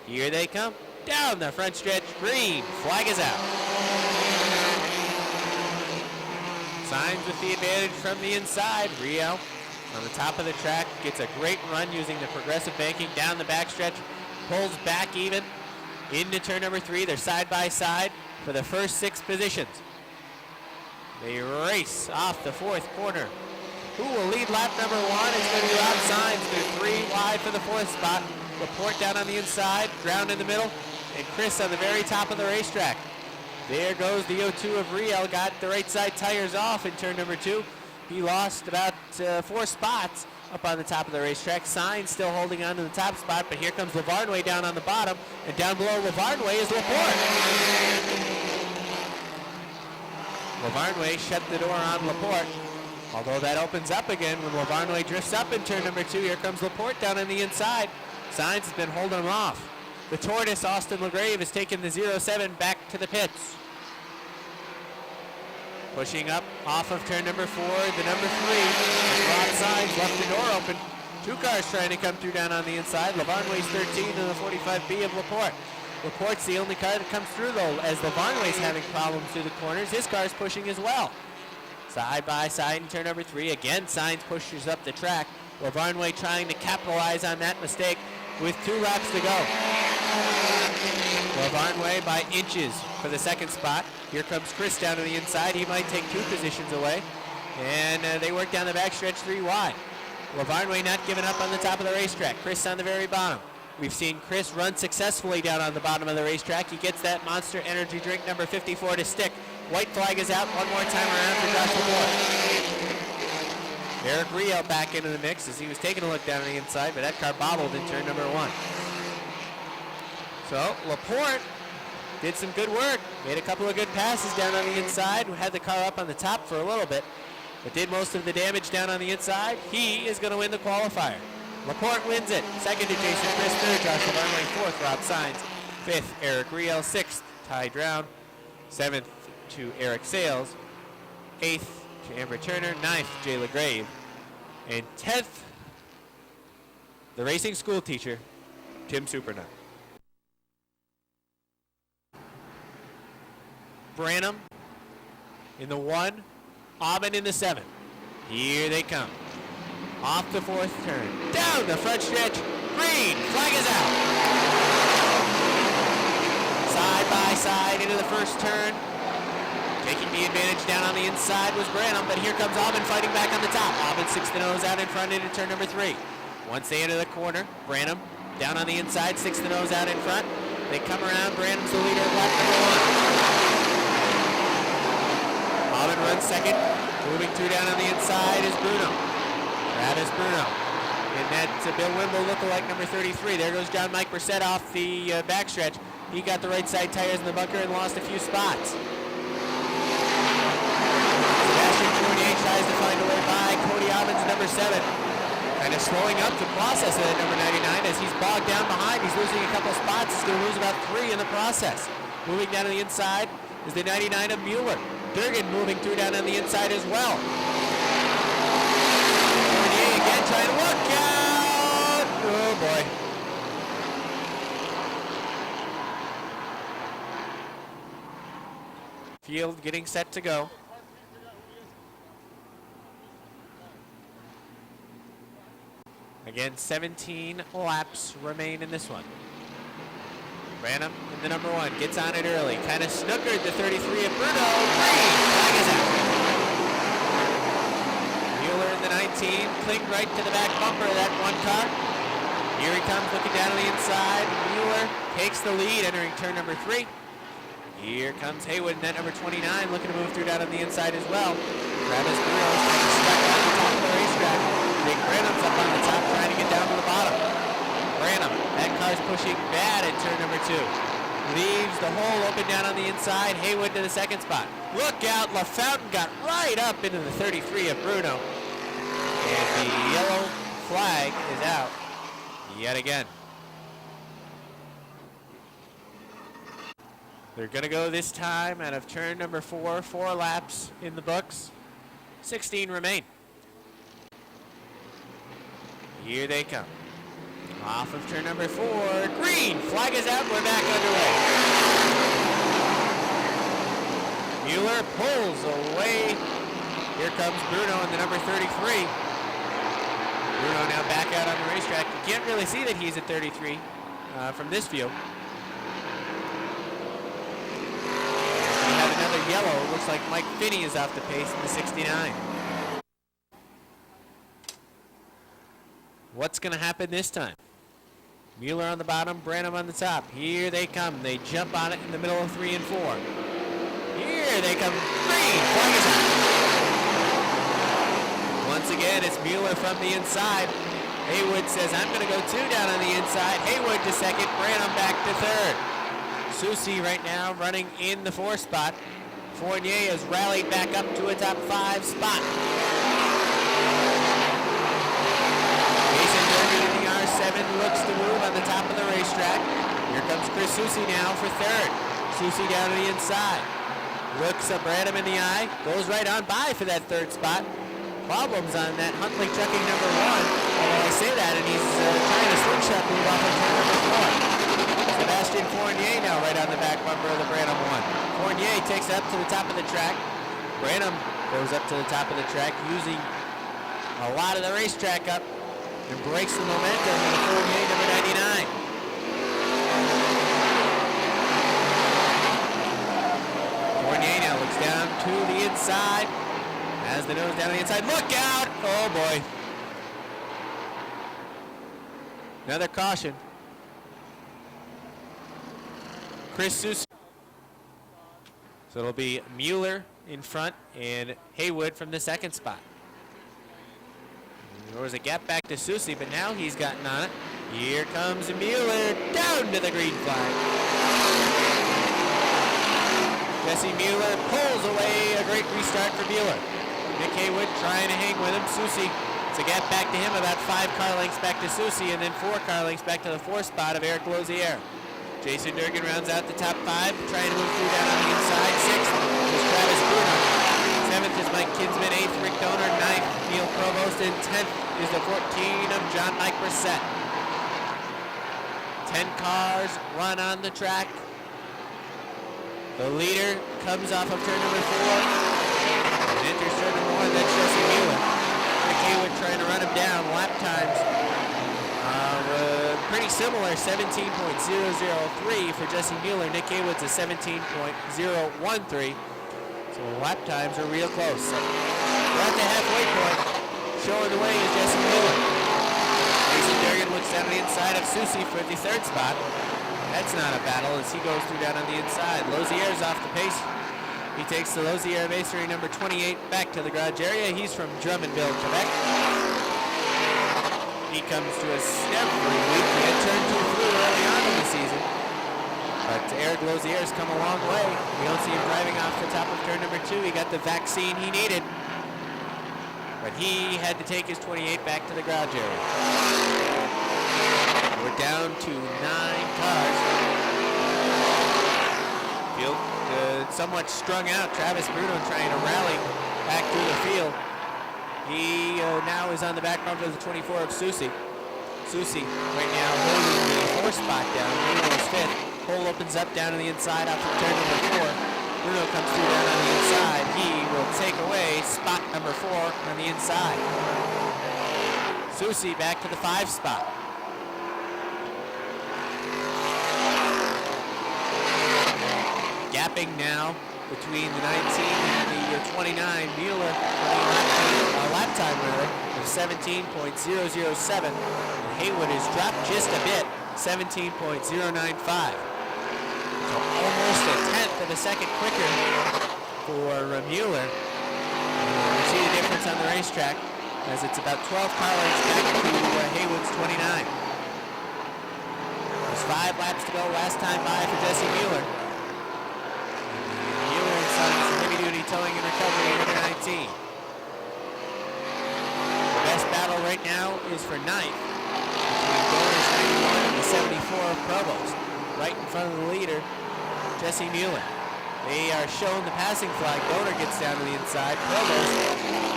Here they come. Down the front stretch, green, flag is out. Signs with the advantage from the inside. Rio on the top of the track gets a great run using the progressive banking down the back stretch, pulls back even into turn number 3. They're side by side for the first 6 positions. They race off the 4th corner. Who will lead lap number 1? It's going to be Rob Signs. They're 3 wide for the 4th spot. Laporte down on the inside, Drown in the middle, and Chris on the very top of the racetrack. There goes the O2 of Riel, got the right side tires off in turn number 2. He lost about 4 spots up on the top of the racetrack. Signs still holding on to the top spot, but here comes Lavarnway down on the bottom, and down below Lavarnway is Laporte. Lavarnway shut the door on Laporte, although that opens up again when Lavarnway drifts up in turn number 2. Here comes Laporte down on the inside. Signs has been holding him off. The tortoise, Austin LaGrave, has taken the 07 back to the pits. Pushing up off of turn number 4, the number 3. Rob Signs left the door open. 2 cars trying to come through down on the inside. Lavarnway's 13 and the 45B of Laporte. Laporte's the only car that comes through, though, as Lavarnway's having problems through the corners. His car's pushing as well. Side by side in turn number 3. Again, Signs pushes up the track. Lavarnway trying to capitalize on that mistake with 2 laps to go. Lavarnway by inches for the 2nd spot. Here comes Chris down to the inside. He might take 2 positions away. And they work down the backstretch 3 wide. Lavarnway not giving up on the top of the racetrack. Chris on the very bottom. We've seen Chris run successfully down on the bottom of the racetrack. He gets that Monster Energy drink number 54 to stick. White flag is out one more time around for Josh Laporte. Eric Riel back into the mix as he was taking a look down on the inside, but that car bobbled in turn number 1. So Laporte did some good work, made a couple of good passes down on the inside, had the car up on the top for a little bit, but did most of the damage down on the inside. He is going to win the qualifier. Laporte wins it. 2nd to Jason Chris, 3rd Josh Lavarnway, 4th Rob Signs, 5th Eric Riel, 6th Ty Drown, 7th to Eric Sales, 8th to Amber Turner, 9th Jay LaGrave, and 10th the racing school teacher Tim Supernut. Branham in the 1, Aubin in the 7. Here they come. Off the 4th turn. Down the front stretch. Green. Flag is out. Side by side into the 1st turn. Taking the advantage down on the inside was Branham, but here comes Aubin fighting back on the top. Aubin 6 to nose out in front into turn number 3. Once they enter the corner, Branham down on the inside, 6 to nose out in front. They come around. Branham's the leader of lap number 1. Aubin runs 2nd. Moving through down on the inside is Bruno. Travis Bruno. And that's Bill Wimble lookalike number 33. There goes John Mike Brissett off the backstretch. He got the right side tires in the bunker and lost a few spots. Sebastian Fournier tries to find a way by Cody Aubin's number 7. Kind of slowing up the process of that number 99 as he's bogged down behind. He's losing a couple spots. He's going to lose about 3 in the process. Moving down to the inside is the 99 of Mueller. Durgan moving through down on the inside as well. Fournier again trying to look out. Oh boy. Field getting set to go. Again, 17 laps remain in this one. Branham in the number 1, gets on it early. Kind of snookered the 33 of Bruno. Green, flag is out. Mueller in the 19, clinged right to the back bumper of that 1 car. Here he comes looking down on the inside. Mueller takes the lead entering turn number 3. Here comes Haywood in that number 29 looking to move through down on the inside as well. Travis Bruno is stuck on the top of the racetrack. Big Branham's up on the top trying to get down to the bottom. Branham, that car's pushing bad at turn number 2. Leaves the hole open down on the inside. Haywood to the second spot. Look out, LaFountain got right up into the 33 of Bruno. And the yellow flag is out yet again. They're going to go this time out of turn number 4. 4 laps in the books. 16 remain. Here they come. Off of turn number 4. Green. Flag is out. We're back underway. Mueller pulls away. Here comes Bruno in the number 33. Bruno now back out on the racetrack. You can't really see that he's at 33 from this view. We have another yellow. Looks like Mike Finney is off the pace in the 69. What's going to happen this time? Mueller on the bottom, Branham on the top. Here they come. They jump on it in the middle of 3 and 4. Here they come. Green. Flag is out. Once again, it's Mueller from the inside. Haywood says, I'm going to go 2 down on the inside. Haywood to second, Branham back to third. Susi right now running in the 4 spot. Fournier has rallied back up to a top 5 spot. Jason Durgan in the R7 looks to move on the top of the racetrack. Here comes Chris Susi now for third. Susi down to the inside. Looks at Branham in the eye. Goes right on by for that 3rd spot. Problems on that Huntley trucking number 1. Although I say that, and he's trying to slingshot move off of turn number 4. Sebastian Fournier now right on the back bumper of the Branham 1. Fournier takes it up to the top of the track. Branham goes up to the top of the track using a lot of the racetrack up and breaks the momentum of the Fournier number 99. Fournier now looks down to the inside. Has the nose down the inside. Look out! Oh boy. Another caution. Chris Susi. So it'll be Mueller in front and Haywood from the 2nd spot. There was a gap back to Susi, but now he's gotten on it. Here comes Mueller down to the green flag. Jesse Mueller pulls away. A great restart for Mueller. Nick Haywood trying to hang with him. Susi, it's a gap back to him, about 5 car lengths back to Susi, and then 4 car lengths back to the 4th spot of Eric Lozier. Jason Durgan rounds out the top 5, trying to move through down on the inside. 6th is Travis Bruno. 7th is Mike Kinsman. 8th, Rick Donor. 9th, Neil Provost. And 10th is the 14 of John Mike Brissett. 10 cars run on the track. The leader comes off of turn number 4. And enters turn number 1, that's Jesse Mueller. Nick Haywood trying to run him down. Lap times pretty similar, 17.003 for Jesse Mueller. Nick Haywood's a 17.013. So lap times are real close. So we're at the halfway point. Showing the way is Jesse Mueller. Jason Durgan looks down on the inside of Susi for the 3rd spot. That's not a battle as he goes through down on the inside. Lozier's off the pace. He takes the Lozier Basery number 28 back to the garage area. He's from Drummondville, Quebec. He comes to us every week. He had turn 2 through early on in the season. But Eric Lozier's come a long way. We don't see him driving off the top of turn number 2. He got the vaccine he needed. But he had to take his 28 back to the garage area. We're down to 9 cars. Field somewhat strung out. Travis Bruno trying to rally back through the field. He now is on the back bumper of the 24 of Susi. Susi right now holding the 4th spot down. Bruno is 5th. Hole opens up down on the inside off of turn number 4. Bruno comes through down on the inside. He will take away spot number 4 on the inside. Susi back to the 5 spot. Gapping now between the 19 and the 29. Mueller running lap time of 17.007. And Haywood has dropped just a bit, 17.095. So almost a 1/10 of a second quicker for Mueller. You see the difference on the racetrack. as it's about 12 car lengths back to Haywood's 29. There's 5 laps to go, last time by for Jesse Mueller. Mueller and Sons heavy-duty towing and recovery number 19. The best battle right now is for ninth between Donor's 91 and the 74 of Provost. Right in front of the leader, Jesse Mueller. They are shown the passing flag. Donor gets down to the inside. Provost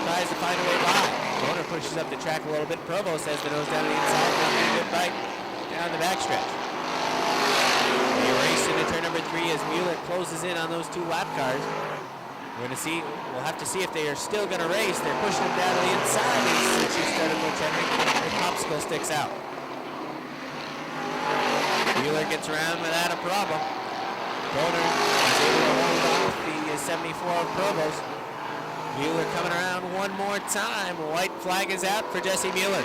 tries to find a way by. Donor pushes up the track a little bit. Provost has the nose down to the inside. Making a good bite down the backstretch. They race into turn number 3 as Mueller closes in on those 2 lap cars. We'll have to see if they are still going to race. They're pushing them down to the inside. She started pretending the popsicle sticks out. Mueller gets around without a problem. Donor is able to hold off the 74 of Provost. Mueller coming around one more time. White flag is out for Jesse Mueller.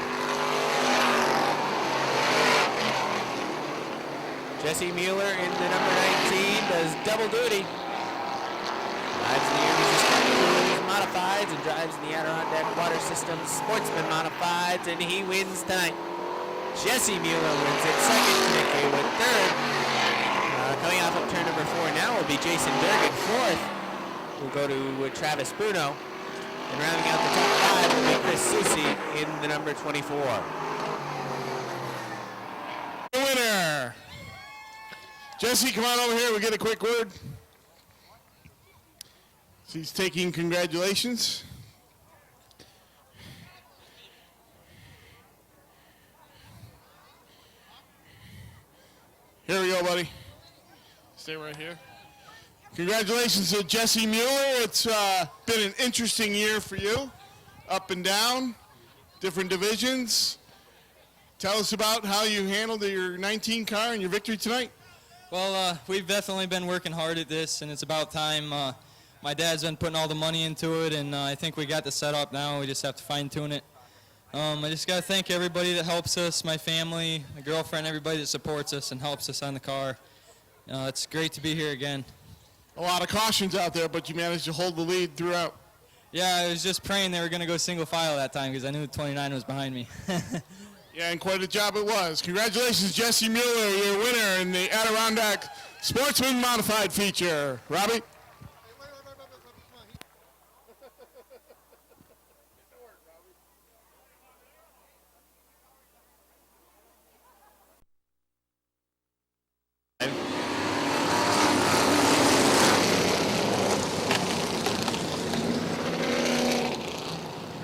Jesse Mueller in the number 19 does double duty. Drives in the Airborne Modifieds and drives in the Adirondack Water Systems Sportsman Modifieds, and he wins tonight. Jesse Mueller wins it second, Nick Haywood third. Coming off of turn number 4 now will be Jason Durgan fourth. We'll go to Travis Bruno. And rounding out the top 5 will be Chris Susi in the number 24. The winner. Jesse, come on over here. We'll get a quick word. She's taking congratulations. Here we go, buddy. Stay right here. Congratulations to Jesse Mueller. It's been an interesting year for you, up and down, different divisions. Tell us about how you handled your 19 car and your victory tonight. Well, we've definitely been working hard at this, and it's about time. My dad's been putting all the money into it, and I think we got the setup now. We just have to fine-tune it. I just got to thank everybody that helps us, my family, my girlfriend, everybody that supports us and helps us on the car. It's great to be here again. A lot of cautions out there, but you managed to hold the lead throughout. Yeah, I was just praying they were going to go single file that time because I knew 29 was behind me. Yeah, and quite a job it was. Congratulations, Jesse Mueller, your winner in the Adirondack Sportsman Modified feature. Robbie?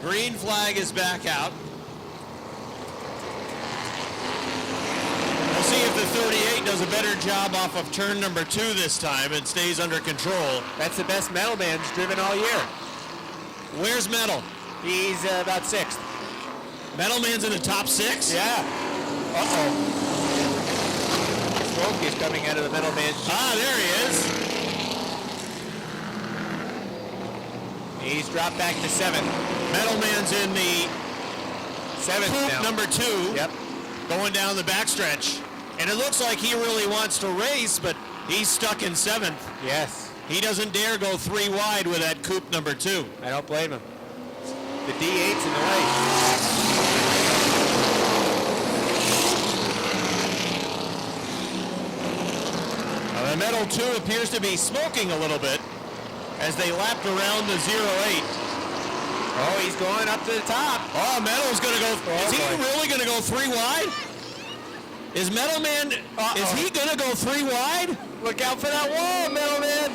Green flag is back out. We'll see if the 38 does a better job off of turn number 2 this time and stays under control. That's the best Metal Man's driven all year. Where's Metal? He's about 6th. Metal Man's in the top 6? Yeah. Uh-oh. Smoke is coming out of the Metal Man. Ah, there he is. He's dropped back to 7th. Metal Man's in the 7th coupe now. number 2. Yep. Going down the backstretch. And it looks like he really wants to race, but he's stuck in 7th. Yes. He doesn't dare go 3 wide with that coupe number 2. I don't blame him. The D8's in the way. The Metal 2 appears to be smoking a little bit as they lapped around the 08. Oh, he's going up to the top. Oh, Metal's going to go. Is he really going to go 3 wide? Is Metal Man, is he going to go 3 wide? Look out for that wall, Metal Man.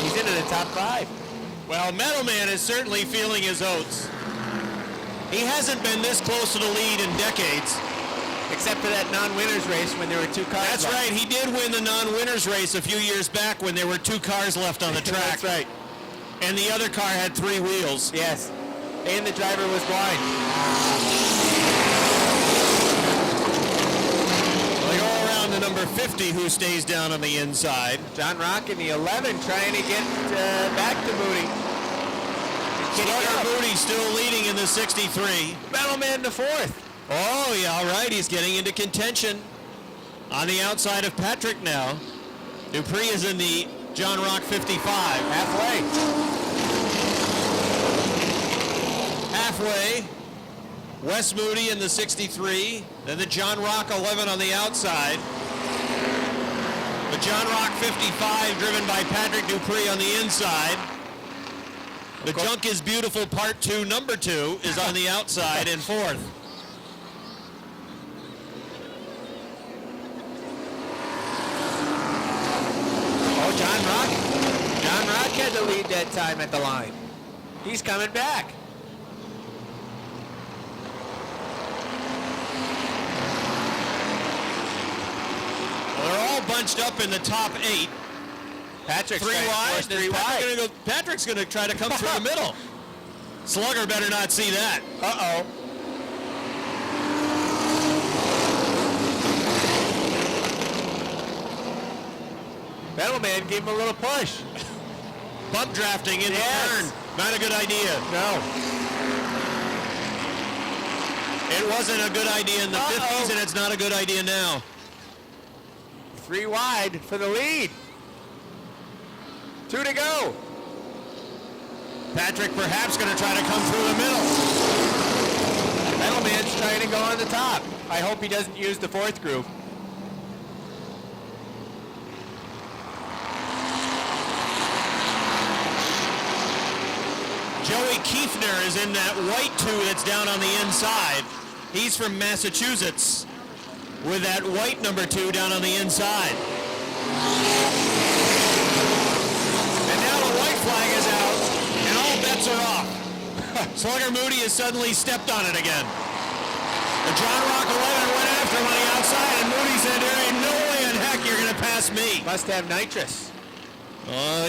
He's into the top 5. Well, Metal Man is certainly feeling his oats. He hasn't been this close to the lead in decades. Except for that non-winners race when there were 2 cars That's left. right. He did win the non-winners race a few years back when there were 2 cars left on the track. That's right. And the other car had 3 wheels. Yes. And the driver was blind. They go around to number 50, who stays down on the inside. John Rock in the 11 trying to get back to Moody. Slugger Moody still leading in the 63. Metal Man the 4th. Oh, yeah, all right. He's getting into contention on the outside of Patrick now. Dupree is in the John Rock 55. Halfway, Wes Moody in the 63, then the John Rock 11 on the outside. The John Rock 55 driven by Patrick Dupree on the inside. The Junk is Beautiful Part 2, number 2 is on the outside in fourth. Oh, John Rock had the lead that time at the line. He's coming back. Well, they're all bunched up in the top 8. Patrick's Three wide. Patrick's going to try to come through the middle. Slugger better not see that. Uh-oh. Middleman gave him a little push. Bump drafting in the turn. Not a good idea. No. It wasn't a good idea in the 50s, and it's not a good idea now. 3 wide for the lead. 2 to go. Patrick perhaps going to try to come through the middle. Middleman's trying to go on the top. I hope he doesn't use the 4th groove. Joey Kiefner is in that white 2 that's down on the inside. He's from Massachusetts with that white number 2 down on the inside. And now the white flag is out, and all bets are off. Slugger Moody has suddenly stepped on it again. The John Rock 11 went after him on the outside, and Moody said, there ain't no way in heck you're going to pass me. Must have nitrous.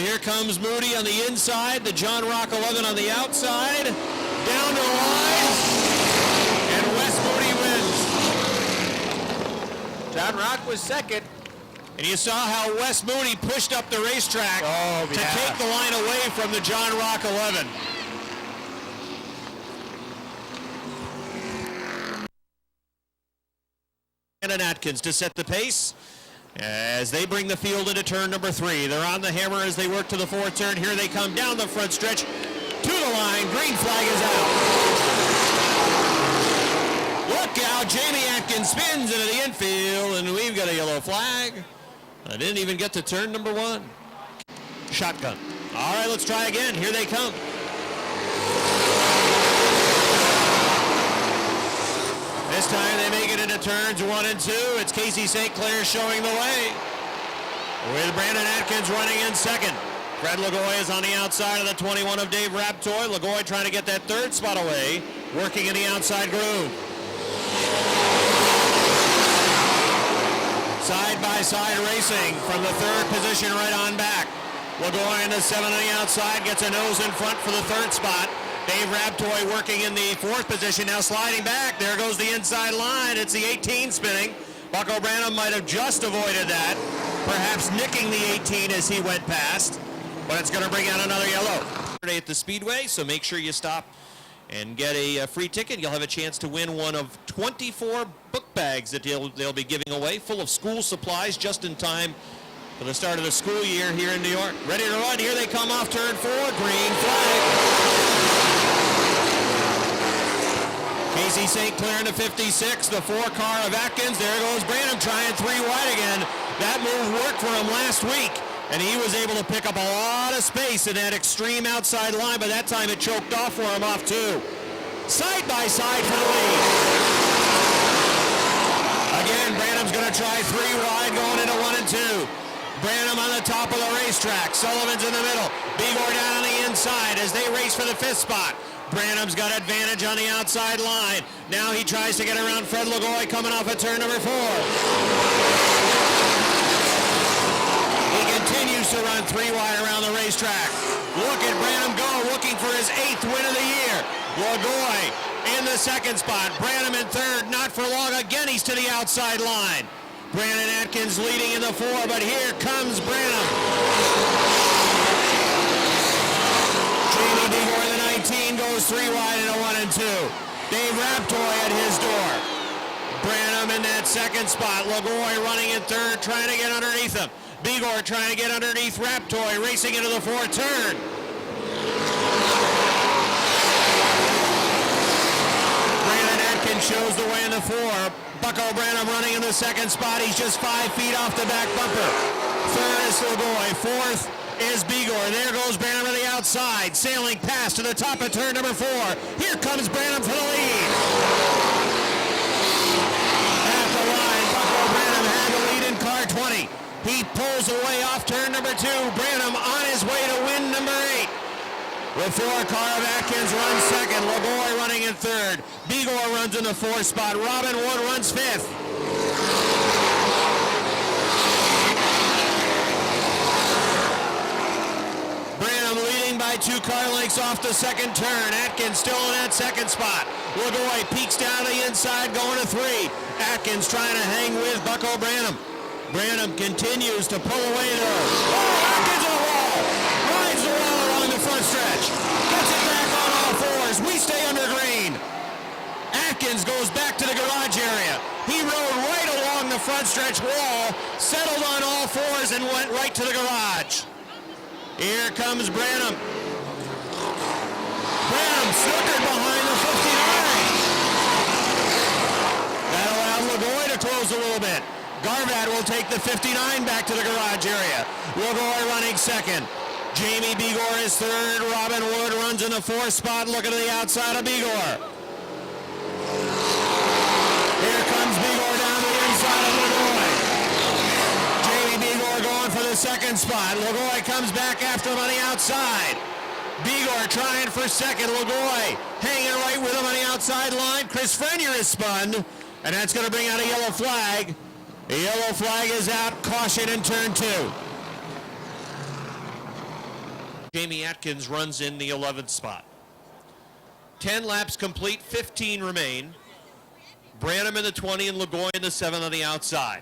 Here comes Moody on the inside, the John Rock 11 on the outside, down to the line, and Wes Moody wins. John Rock was second. And you saw how Wes Moody pushed up the racetrack to take the line away from the John Rock 11. And Atkins to set the pace as they bring the field into turn number 3. They're on the hammer as they work to the 4th turn. Here they come down the front stretch to the line. Green flag is out. Look out, Jamie Atkins spins into the infield, and we've got a yellow flag. I didn't even get to turn number 1. Shotgun. All right, let's try again. Here they come. This time they make it into turns 1 and 2. It's Casey St. Clair showing the way, with Brandon Atkins running in second. Fred Lagoy is on the outside of the 21 of Dave Raptoy. Lagoy trying to get that 3rd spot away, working in the outside groove. Side-by-side racing from the 3rd position right on back. Lagoy in the 7 on the outside, gets a nose in front for the 3rd spot. Dave Raptoy working in the 4th position, now sliding back. There goes the inside line. It's the 18 spinning. Bucko Branham might have just avoided that, perhaps nicking the 18 as he went past, but it's going to bring out another yellow. At the Speedway, so make sure you stop and get a free ticket. You'll have a chance to win one of 24 book bags that they'll be giving away, full of school supplies just in time for the start of the school year here in New York. Ready to run. Here they come off turn 4. Green flag. Casey St. Clair in the 56, the 4 car of Atkins. There goes Branham trying 3 wide again. That move worked for him last week, and he was able to pick up a lot of space in that extreme outside line, but that time it choked off for him off 2. Side by side for the lead. Again, Branham's going to try 3 wide going into 1 and 2. Branham on the top of the racetrack. Sullivan's in the middle. Bigor down on the inside as they race for the 5th spot. Branham's got advantage on the outside line. Now he tries to get around Fred Lagoy coming off of turn number 4. He continues to run 3 wide around the racetrack. Look at Branham go, looking for his 8th win of the year. Lagoy in the 2nd spot. Branham in 3rd, not for long. Again, he's to the outside line. Brandon Atkins leading in the 4, but here comes Branham. Jamie Bigor in the 19 goes 3 wide into 1 and 2. Dave Raptoy at his door. Branham in that 2nd spot. Lagoy running in 3rd, trying to get underneath him. Bigor trying to get underneath Raptoy, racing into the fourth turn. Brandon Atkins shows the way in the four. Bucko Branham running in the second spot. He's just 5 feet off the back bumper. Third is Lagoy. Fourth is Bigor. There goes Branham to the outside, sailing past to the top of turn number 4. Here comes Branham for the lead. At the line, Bucko Branham had the lead in car 20. He pulls away off turn number 2. Branham on his way to win number 8. The 4 car of Atkins runs second. Lagoy running in third. Bigor runs in the 4th spot. Robin Wood runs 5th. Branham leading by 2 car lengths off the second turn. Atkins still in that second spot. Lagoy peeks down the inside going to 3. Atkins trying to hang with Bucko Branham. Branham continues to pull away though. Oh, Atkins on the wall. Rides the wall along the front stretch. Gets it back on all fours. We stay under green. Atkins goes back to the garage area. He rode right along the front stretch wall, settled on all fours, and went right to the garage. Here comes Branham. Branham snookered behind the 59. That allowed Lagoy to close a little bit. Garvat will take the 59 back to the garage area. Lagoy running second. Jamie Bigor is third. Robin Wood runs in the 4th spot, looking to the outside of Bigor. Here comes Bigor down the inside of Lagoy. Jamie Bigor going for the second spot. Lagoy comes back after him on the outside. Bigor trying for second. Lagoy hanging right with him on the outside line. Chris Frenier is spun, and that's going to bring out a yellow flag. The yellow flag is out. Caution in turn 2. Jamie Atkins runs in the 11th spot. 10 laps complete, 15 remain. Branham in the 20 and Lagoy in the 7 on the outside.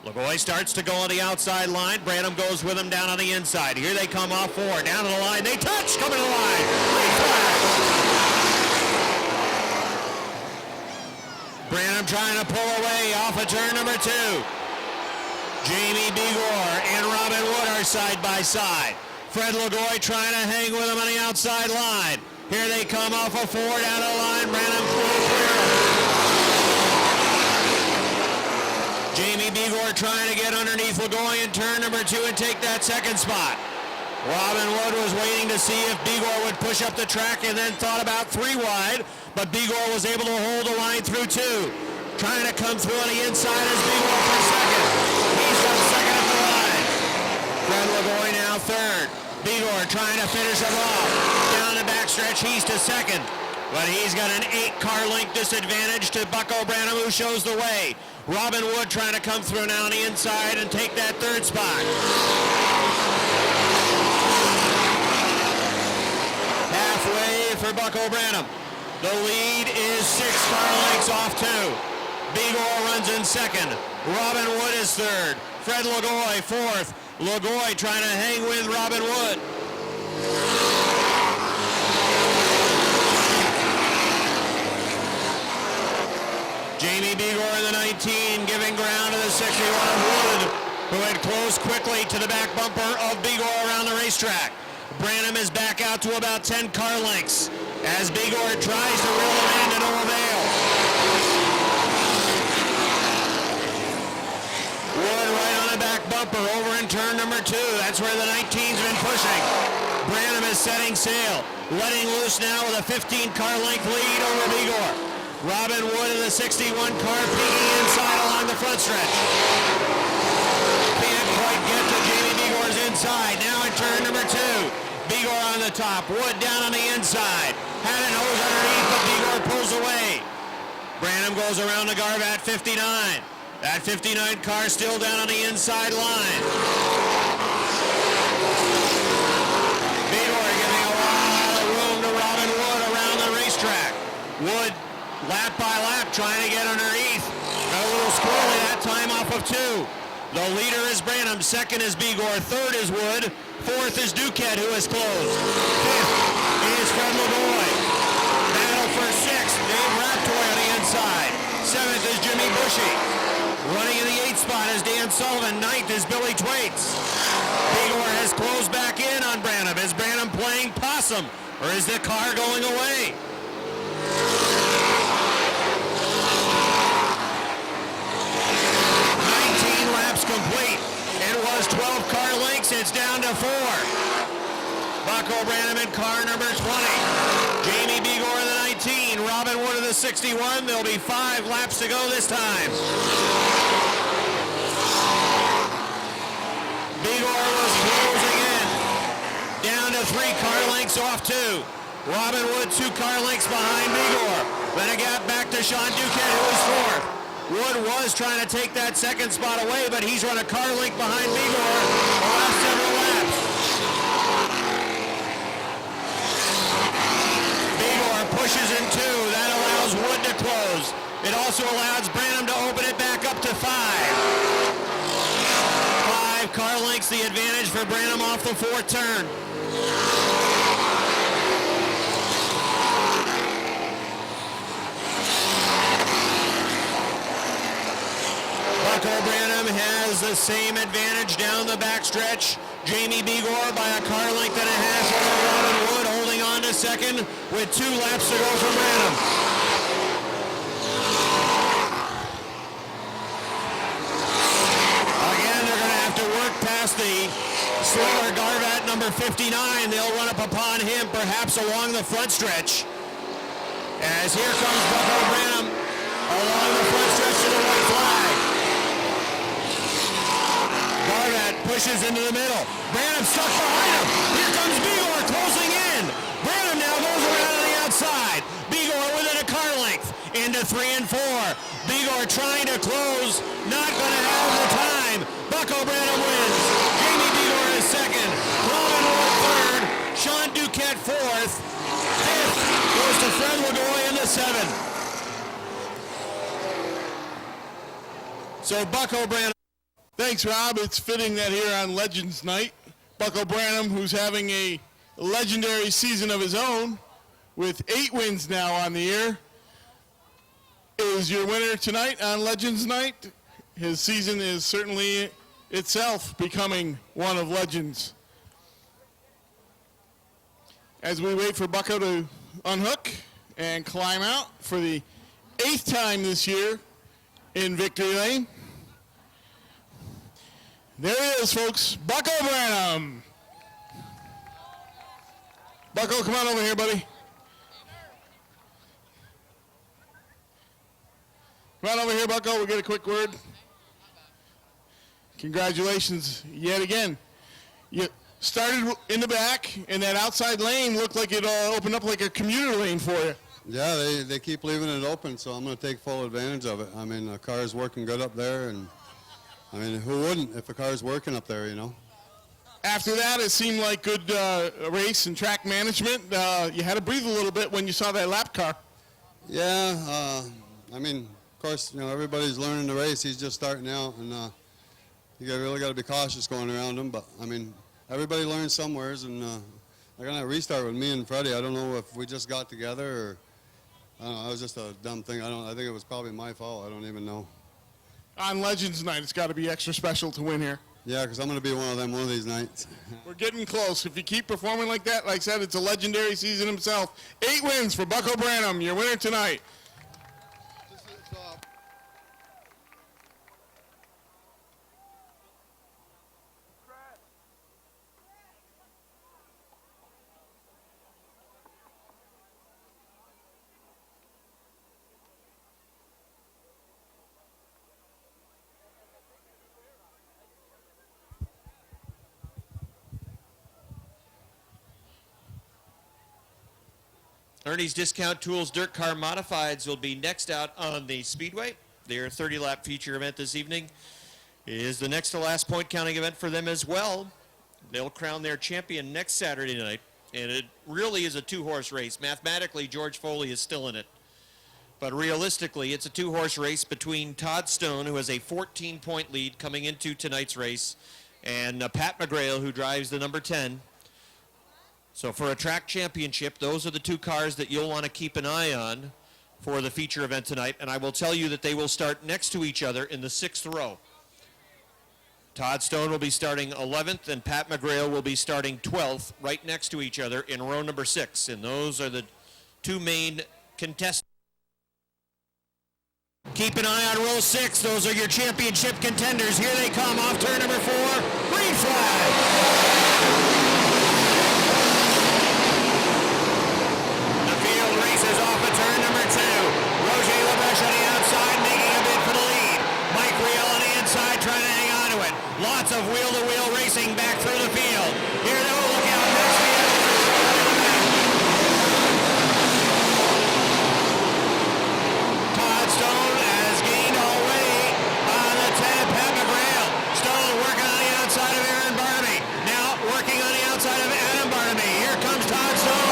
Lagoy starts to go on the outside line. Branham goes with him down on the inside. Here they come off 4. Down to the line. They touch. Coming to the line. Green flag. Branham trying to pull away off of turn number 2. Jamie Bigor and Robin Wood are side by side. Fred Lagoy trying to hang with him on the outside line. Here they come off of 4 down to the line. Branham clear. Jamie Bigor trying to get underneath Lagoy in turn number 2 and take that second spot. Robin Wood was waiting to see if Bigor would push up the track and then thought about 3 wide, but Bigor was able to hold the line through 2. Trying to come through on the inside is Bigor for second. He's up second at the line. Fred Lagoy now third. Bigor trying to finish him off. Down the backstretch, he's to second. But he's got an 8-car length disadvantage to Bucko Branham, who shows the way. Robin Wood trying to come through now on the inside and take that 3rd spot. Halfway for Bucko Branham. The lead is 6 car lengths off 2. Bigor runs in second. Robin Wood is third. Fred Lagoy 4th. Lagoy trying to hang with Robin Wood. Jamie Bigor in the 19 giving ground to the 61 of Wood, who had closed quickly to the back bumper of Bigor around the racetrack. Branham is back out to about 10 car lengths as Bigor tries to roll him in to no avail. Wood right on the back bumper over in turn number 2. That's where the 19's been pushing. Branham is setting sail, letting loose now with a 15-car length lead over Bigor. Robin Wood in the 61 car peeking inside along the front stretch. Can't quite get to Jamie Bigor's inside. Now in turn number 2. Bigor on the top. Wood down on the inside. Had it hose underneath, but Bigor pulls away. Branham goes around the Garvat 59. That 59 car still down on the inside line. Bigor giving a lot of room to Robin Wood around the racetrack. Wood lap by lap trying to get underneath. Got a little squirrely that time off of 2. The leader is Branham. Second is Bigor. Third is Wood. Fourth is Duquette, who has closed. Fifth is Fred Lagoy. Battle for 6th. Dave Raptoy on the inside. 7th is Jimmy Bushy. Running in the 8th spot is Dan Sullivan. 9th is Billy Twaits. Bigor has closed back in on Branham. Is Branham playing possum, or is the car going away? 19 laps complete. It was 12 car lengths. It's down to 4. Bucko Branham in car number 20. Jamie Bigor in the 19. Robin Wood in the 61. There'll be 5 laps to go this time. Bigor was closing in. Down to 3 car lengths off 2. Robin Wood 2 car lengths behind Bigor. Then it got back to Sean Duquette, who was 4th. Wood was trying to take that 2nd spot away, but he's run a car length behind Bigor the last several laps. Bigor pushes in 2. That allows Wood to close. It also allows Branham to open it back up to 5. 5 car lengths, the advantage for Branham off the 4th turn. Bucko Branham has the same advantage down the backstretch. Jamie Bigor by a car length and a half over Robin Wood, holding on to 2nd with 2 laps to go for Branham. Again, they're going to have to work past the slower Garvat number 59. They'll run up upon him, perhaps along the front stretch. As here comes Bucko Branham along the front stretch to the white flag. Garvat pushes into the middle. Branham stuck behind him. Here comes Bigor closing in. Branham now goes around on the outside. Bigor within a car length. Into 3 and 4. Bigor trying to close. Not going to have the time. Bucko Branham wins. Jamie Bigor is 2nd. Robin Wood 3rd. Sean Duquette 4th. 5th goes to Fred LaGoy in the 7th. So Bucko Branham. Thanks, Rob. It's fitting that here on Legends Night, Bucko Branham, who's having a legendary season of his own with 8 wins now on the year, is your winner tonight on Legends Night. His season is certainly itself becoming one of legends. As we wait for Bucko to unhook and climb out for the 8th time this year in Victory Lane. There he is, folks. Bucko Branham. Bucko, come on over here, buddy. Come on over here, Bucko. We'll get a quick word. Congratulations yet again. You started in the back, and that outside lane looked like it opened up like a commuter lane for you. Yeah, they keep leaving it open, so I'm going to take full advantage of it. I mean, the car is working good up there, and I mean, who wouldn't if a car's working up there, you know? After that, it seemed like good race and track management. You had to breathe a little bit when you saw that lap car. Yeah, I mean, of course, you know, everybody's learning the race. He's just starting out, and you really got to be cautious going around him. But, I mean, everybody learns somewheres, and they're going to restart with me and Freddie. I don't know if we just got together or, I don't know, it was just a dumb thing. I think it was probably my fault. I don't even know. On Legends Night, it's got to be extra special to win here. Yeah, because I'm going to be one of them one of these nights. We're getting close. If you keep performing like that, like I said, it's a legendary season himself. 8 wins for Bucko Branham, your winner tonight. Ernie's Discount Tools Dirt Car Modifieds will be next out on the Speedway. Their 30-lap feature event this evening is the next to last point counting event for them as well. They'll crown their champion next Saturday night, and it really is a 2-horse race. Mathematically, George Foley is still in it. But realistically, it's a 2-horse race between Todd Stone, who has a 14-point lead coming into tonight's race, and Pat McGrail, who drives the number 10. So for a track championship, those are the 2 cars that you'll want to keep an eye on for the feature event tonight, and I will tell you that they will start next to each other in the 6th row. Todd Stone will be starting 11th, and Pat McGrail will be starting 12th, right next to each other in row number 6. And those are the two main contestants. Keep an eye on row 6. Those are your championship contenders. Here they come off turn number 4. Green flag. The field races off of turn number 2. Roger Lebrecht on the outside, making a bid for the lead. Mike Reel on the inside, trying to hang on to it. Lots of wheel-to-wheel racing back through the field. Here they go, look out, next field. Todd Stone has gained already on the 10, Pat McGrail. Stone working on the outside of Aaron Barnaby. Now working on the outside of Adam Barnaby. Here comes Todd Stone.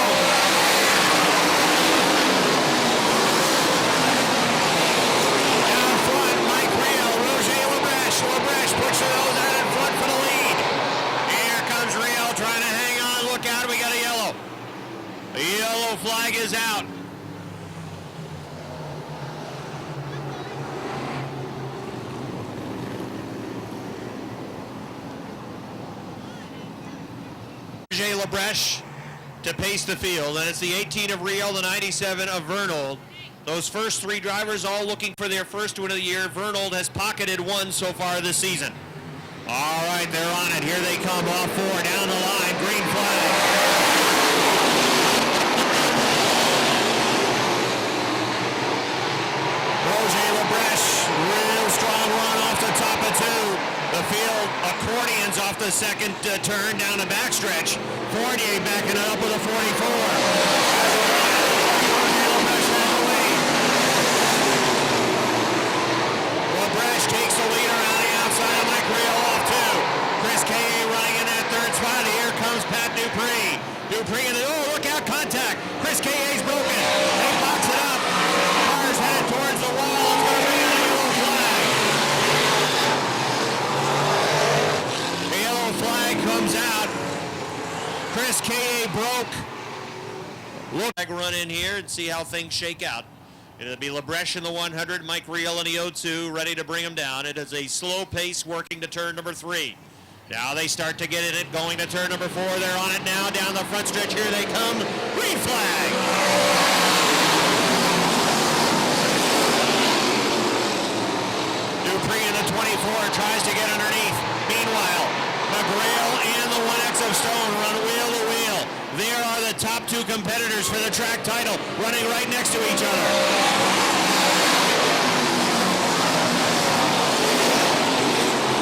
Down front, Mike Reel, Roger Lebrecht. Lebrecht pushes those out in front for the lead. Here comes Reel trying to hang on. Look out, we got a yellow. The yellow flag is out. Roger Lebrecht to pace the field, and it's the 18 of Riel, the 97 of Vernold. Those first 3 drivers all looking for their first win of the year. Vernold has pocketed 1 so far this season. All right, they're on it. Here they come off 4 down the line. Green flag. Roger Lebrecht, real strong run off the top of 2. The field accordions off the second turn down the backstretch. Fournier backing it up with a 44. Lebrecht takes the lead around the outside of Mike Reel off 2. Chris K.A. running in that 3rd spot. Here comes Pat Dupree. Dupree in the, oh, look out, contact. Chris K.A.'s broken. They box it up. Cars headed towards the wall. It's going to be a yellow flag. The yellow flag comes out. Chris K.A. broke. Look, run in here and see how things shake out. It'll be Lebrecht in the 100, Mike Reel in the 02, ready to bring him down. It is a slow pace working to turn number 3. Now they start to get in it, going to turn number 4. They're on it now, down the front stretch. Here they come. Green flag. Dupree in the 24 tries to get underneath. Meanwhile, McGrail and the 1X of Stone run wheel to wheel. There are the top 2 competitors for the track title, running right next to each other.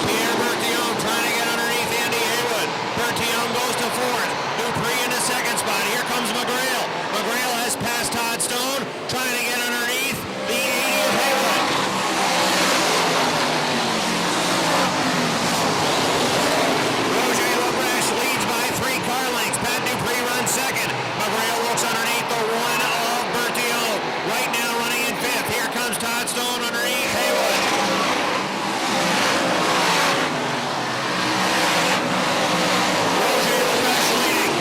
Pierre Bertillon trying to get underneath Andy Haywood. Bertillon goes to 4th. Dupree in the 2nd spot. Here comes McGrail. McGrail has passed Todd Stone, trying to get underneath the 80 of Haywood. Roger Lebrecht leads by 3 car lengths. Pat Dupree runs 2nd. McGrail looks underneath the 1 of Bertillon. Right now running in 5th. Here comes Todd Stone underneath Haywood. Roger Lebrecht leading.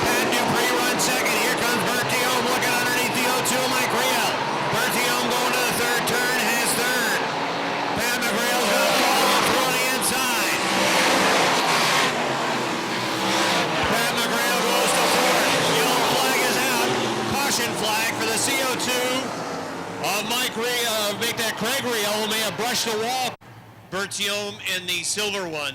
Pat Dupree runs 2nd. Here comes Bertillon looking underneath the 02 of Mike Reel. Bertillon going to the 3rd turn, has 3rd. Pat McGrail's going to fall through on the inside. Pat McGrail goes to 4th. Yellow flag is out. Caution flag for the CO2 of Mike Reel. Make that Craig Reel, who may have brushed the wall. Bertillon in the silver one.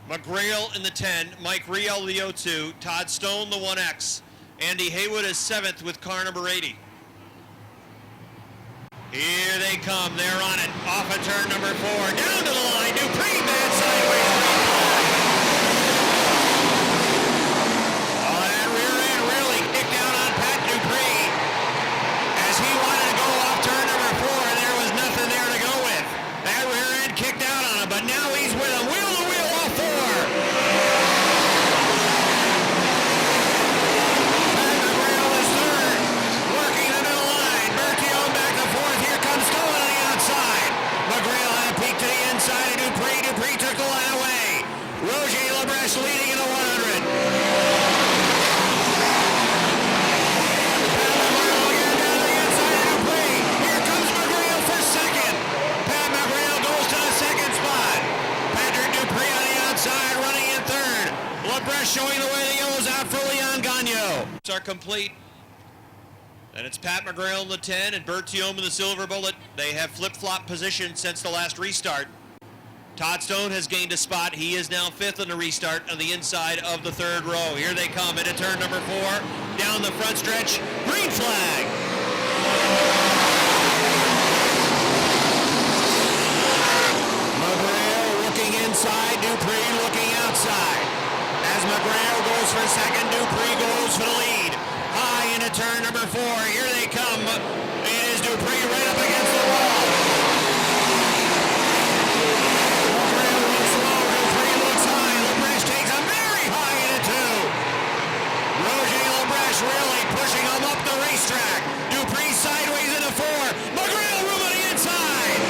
McGrail in the 10. Mike Reel the 02. Todd Stone the 1X. Andy Haywood is 7th with car number 80. Here they come. They're on it. Off of turn number 4. Down to the line. Dupree bad sideways. Oh, that rear end really kicked out on Pat Dupree. As he wanted to go off turn number 4, and there was nothing there to go with. That rear end kicked out on him, but now he's with him. Wheel to wheel off 4. Pat McGrail is 3rd. Working the middle line. Bertillon back to 4th. Here comes Stone on the outside. McGrail had a peek to the inside. are complete. And it's Pat McGrail in the 10 and Bert Thiaume in the silver bullet. They have flip-flop position since the last restart. Todd Stone has gained a spot. He is now 5th in the restart on the inside of the 3rd row. Here they come into turn number 4. Down the front stretch. Green flag. McGrail looking inside, Dupree looking outside. As McGrail goes for second, Dupree goes for the lead. High into turn number 4. Here they come. It is Dupree right up against the wall. McGrail looks low, Dupree looks high. LaBreche takes him very high into 2. Roger LaBreche really pushing him up the racetrack. Dupree sideways into 4. McGrail room on the inside.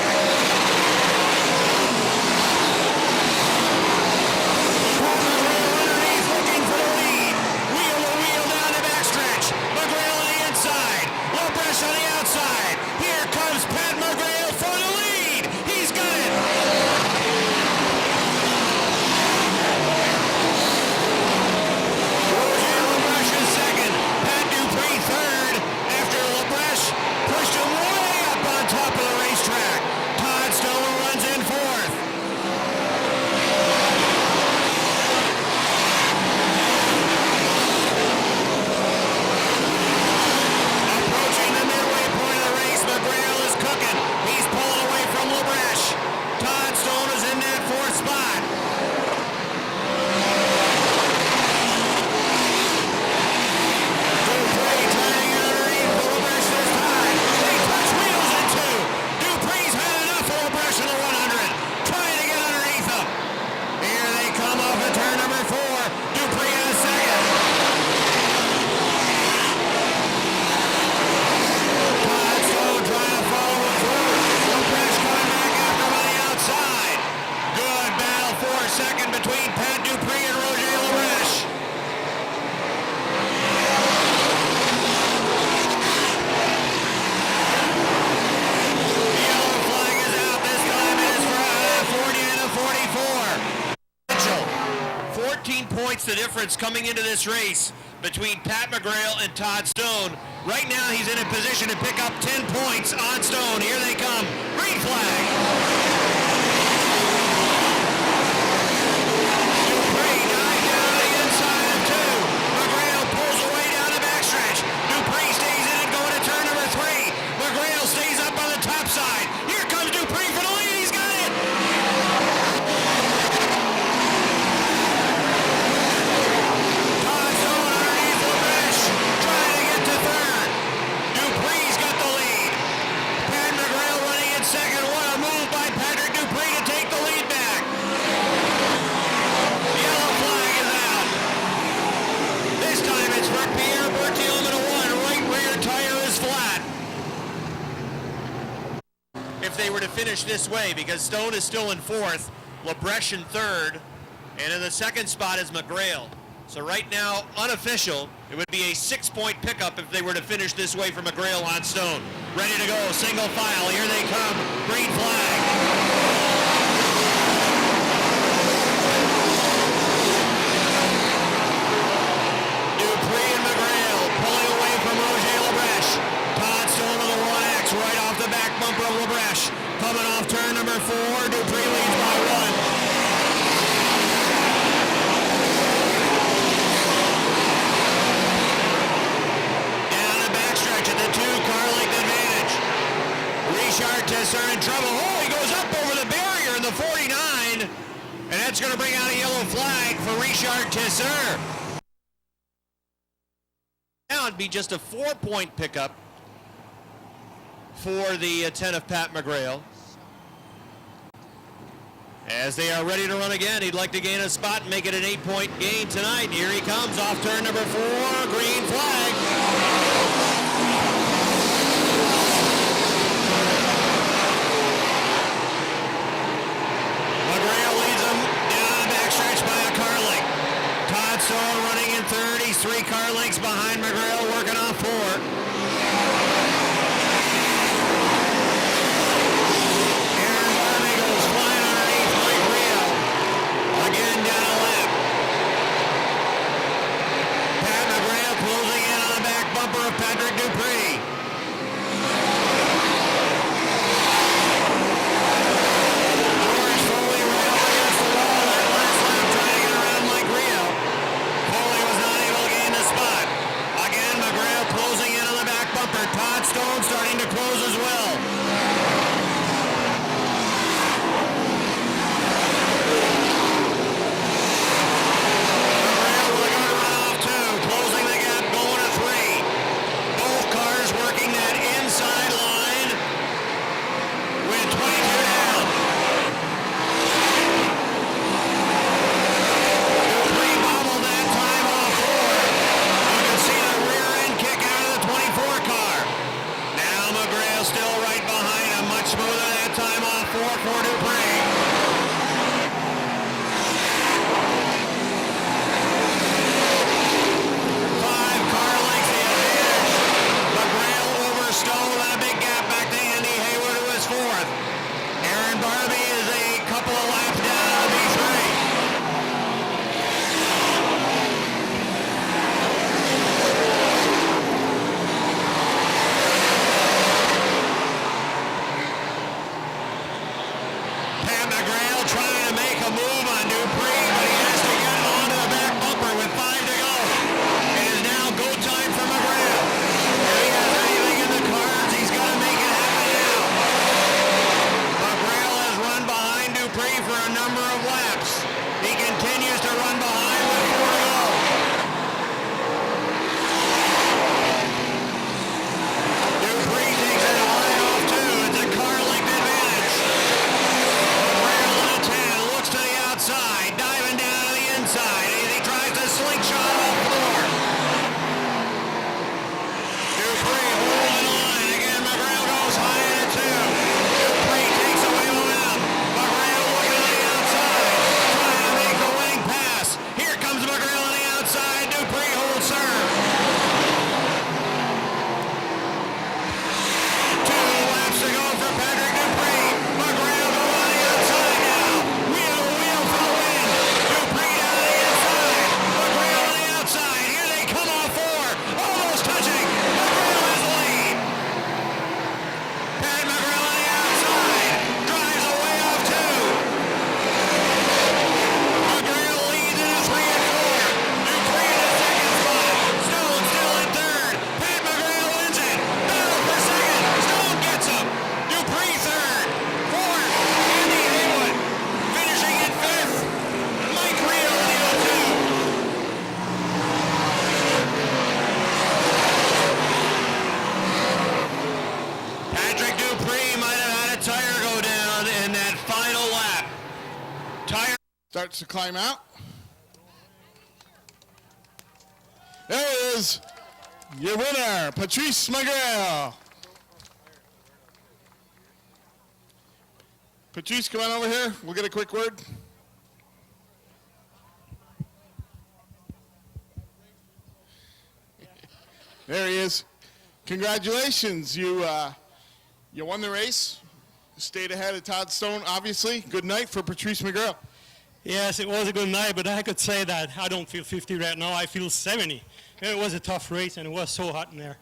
McGrail underneath looking for the lead. Wheel to wheel down the backstretch. McGrail on the inside. LaBreche on the outside. Here comes Pat McGrail for the lead. He's got it. Roger LaBreche is second. Pat Dupree third. After LaBreche pushed him way up on top of the racetrack. Todd Stone runs in 4th. Approaching the midway point of the race, McGrail is cooking. He's pulling away from LaBreche. Todd Stone is in that 4th spot. Dupree trying to get underneath for LaBreche this time. They touch wheels in 2. Dupree's had enough of LaBreche in the 100. Trying to get underneath him. Here they come off of turn number 4. Dupree in a second. Todd Stone trying to follow him through. LaBreche coming back after him on the outside. Good battle for a second between Pat Dupree and Roger LaBreche. The yellow flag is out. This time it is for 40 and a 44. 14 points the difference coming into this race between Pat McGrail and Todd Stone. Right now he's in a position to pick up 10 points on Stone. Here they come. Green flag. Dupree diving down the inside of 2. McGrail pulls away down the backstretch. Dupree stays in and going to turn number 3. McGrail stays up on the top side. Here comes Dupree for the lead. He's got it. Todd Stone underneath LaBreche, trying to get to 3rd. Dupree's got the lead. Pat McGrail running in 2nd. What a move by Patrick Dupree to take the lead back. Yellow flag is out. This time it's for Pierre Berthiaume in a 1. Right rear tire is flat. If they were to finish this way, because Stone is still in 4th, LaBreche in 3rd, and in the 2nd spot is McGrail. So right now, unofficial, it would be a 6-point pickup if they were to finish this way for McGrail on Stone. Ready to go, single file, here they come, green flag. Dupree and McGrail pulling away from Roger LaBreche. Todd Stone on the 1X right off the back bumper of LaBreche. Coming off turn number 4, Dupree leads by 1. Down the backstretch at the 2, car length advantage. Richard Tesser in trouble. Oh, he goes up over the barrier in the 49. And that's going to bring out a yellow flag for Richard Tesser. Now it'd be just a 4-point pickup for the 10 of Pat McGrail. As they are ready to run again, he'd like to gain a spot and make it an 8-point gain tonight. Here he comes off turn number 4, green flag. McGrail leads him down the backstretch by a car length. Todd Stone running in 3rd. He's 3 car lengths behind McGrail, working off 4. Again down a lap. Pat McGrail closing in McGrail trying to make a move on Dupree, but he has to get onto the back bumper with 5 to go. It is now go time for McGrail. If he has anything in the cards, he's got to make it happen now. McGrail has run behind Dupree for a number of laps. He continues to run behind with 4 to go. Dupree takes it high off too. It's a car length advantage. McGrail on a 10, looks to the outside, diving down to the inside. He tries to slingshot off floor. Dupree holding on. Again, McGrail goes high in a 2. Dupree takes away momentum. McGrail looking to the outside, trying to make the winning pass. Here comes McGrail on the outside. Dupree holds serve. 2 laps to go for Patrick Dupree. McGrail go on the outside now. Wheel to wheel for the win. Dupree down to the inside. McGrail on the outside. Here they come all 4. Almost touching. McGrail has the lead. Pat McGrail on the outside. Drives away off 2. McGrail leads in a 3 and 4. Dupree in the second spot. Stone still in third. Pat McGrail wins it. Battle for second. Stone gets him. Dupree third. Fourth. Andy Haywood. Finishing in 5th. Mike Rio in the 02. Patrick Dupree might have had a tire go down in that final lap. Tire. Starts to climb out. There it is. Your winner, Patrice McGrail. Patrice, come on over here. We'll get a quick word. There he is. Congratulations. You won the race. Stayed ahead of Todd Stone, obviously. Good night for Patrice McGrail. Yes, it was a good night, but I could say that I don't feel 50 right now. I feel 70. It was a tough race, and it was so hot in there.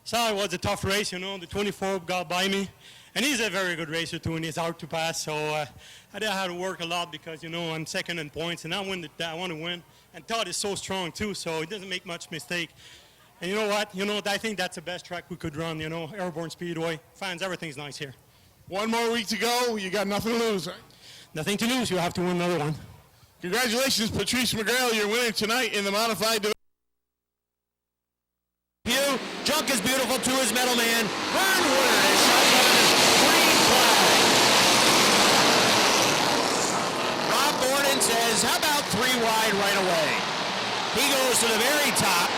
So it was a tough race, you know. The 24 got by me, and he's a very good racer, too, and he's hard to pass. So I did have to work a lot because, you know, I'm second in points, and I want to win. And Todd is so strong, too, so he doesn't make much mistake. And you know what? You know, I think that's the best track we could run, you know, Airborne Speedway. Fans, everything's nice here. One more week to go. You got nothing to lose, right? Nothing to lose. You have to win another one. Congratulations, Patrice McGrail. You're winning tonight in the modified division. Junk is beautiful to his metal man. Vern Woodard is shotgun green flag. Rob Gordon says, how about 3 wide right away? He goes to the very top,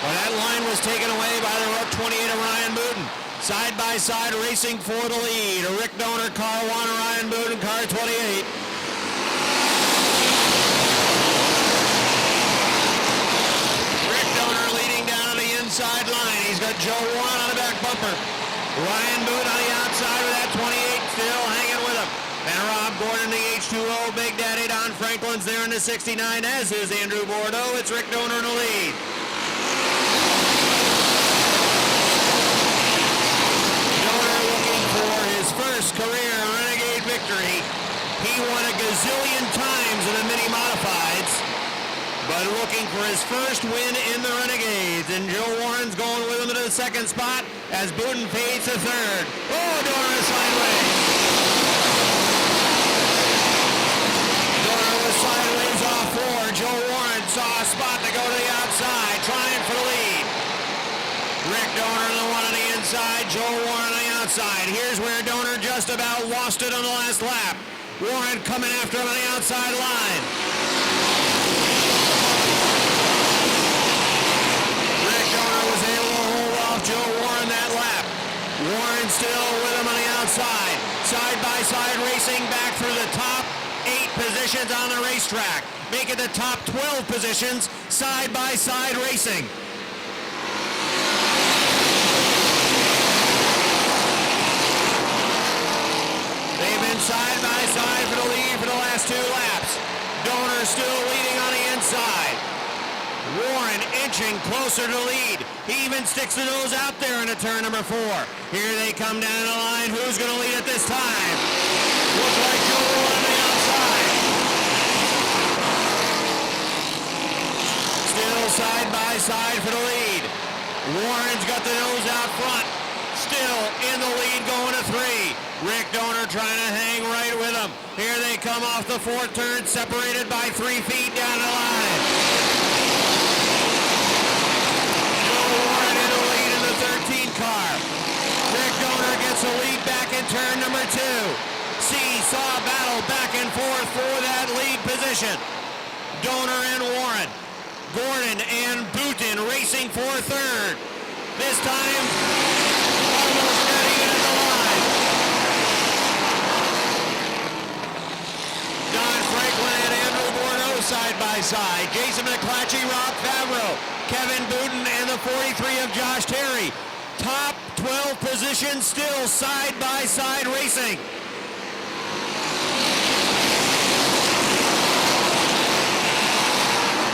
but that line was taken away by the Route 28 of Ryan Booten. Side by side racing for the lead. A Rick Donor, car 1, Ryan Booten, car 28. Inside line. He's got Joe Warren on the back bumper. Ryan Boone on the outside with that 28 still hanging with him. And Rob Gordon, the H2O. Big Daddy Don Franklin's there in the 69, as is Andrew Bordeaux. It's Rick Donor in the lead. Donor looking for his first career Renegade victory. He won a gazillion times in the mini modifieds, but looking for his first win in the Renegades. And Joe Warren's going with him to the second spot as Booten fades to third. Oh, Donor is sideways. Donor was sideways off 4. Joe Warren saw a spot to go to the outside, trying for the lead. Rick Donor, the one on the inside, Joe Warren on the outside. Here's where Donor just about lost it on the last lap. Warren coming after him on the outside line. Joe Warren that lap. Warren still with him on the outside. Side by side racing back through the top 8 positions on the racetrack. Make it the top 12 positions side by side racing. They've been side by side for the lead for the last 2 laps. Donor still leading on the inside. Warren inching closer to lead. He even sticks the nose out there into turn number 4. Here they come down the line. Who's going to lead at this time? Looks like Joe Warren on the Warren's got the nose out front. Still in the lead going to 3. Rick Donor trying to hang right with him. Here they come off the fourth turn, separated by 3 feet down the line. Joe Warren in the lead in the 13 car. Rick Donor gets the lead back in turn number 2. Saw battle back and forth for that lead position. Donor and Warren. Gordon and Booten racing for third. This time, almost getting at the line. Don Franklin and Andrew Bordeaux side by side. Jason McClatchy, Rob Favreau, Kevin Booten, and the 43 of Josh Terry. Top 12 positions still side by side racing.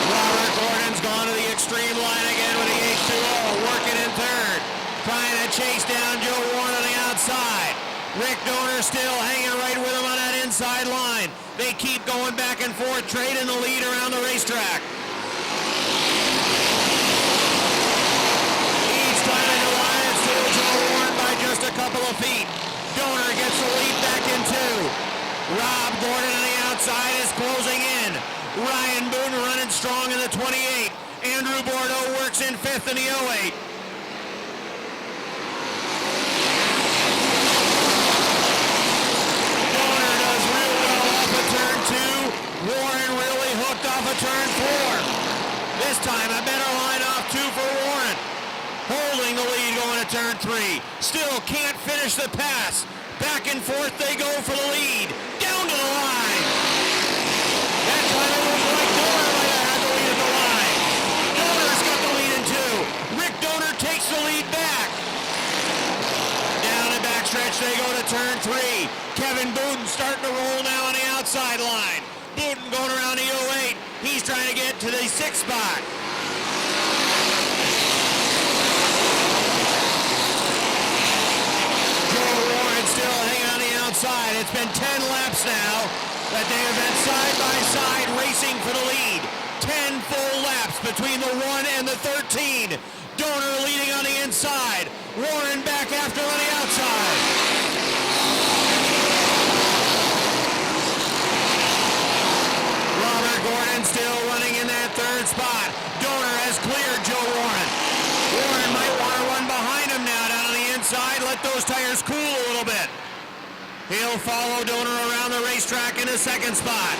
Robert Gordon's gone to the extreme line again with the H2O, working in third. Trying to chase down Joe Warren on the outside. Rick Donor still hanging right with him on that inside line. They keep going back and forth, trading the lead around the racetrack. Each time in the line, it's still Joe Warren by just a couple of feet. Donor gets the lead back in 2. Rob Gordon on the outside is closing in. Ryan Booten running strong in the 28. Andrew Bordeaux works in 5th in the 08. Donor does real well off of turn 2. Warren really hooked off of turn 4. This time a better line off 2 for Warren. Holding the lead going to turn 3. Still can't finish the pass. Back and forth they go for the lead. Down to the line. That time it was like Donor might have had the lead at the line. Donor's got the lead in 2. Rick Donor takes the lead back. Down the backstretch they go to turn 3. Kevin Booten starting to roll now on the outside line. Booten going around the 08. He's trying to get to the 6th spot. Joe Warren still hanging on the outside. It's been 10 laps now that they have been side by side racing for the lead. 10 full laps between the 1 and the 13. Donor leading on the inside. Warren back after on the outside. Robert Gordon still running in that 3rd spot. Donor has cleared Joe Warren. Warren might want to run behind him now down on the inside. Let those tires cool a little bit. He'll follow Donor around the racetrack in the 2nd spot.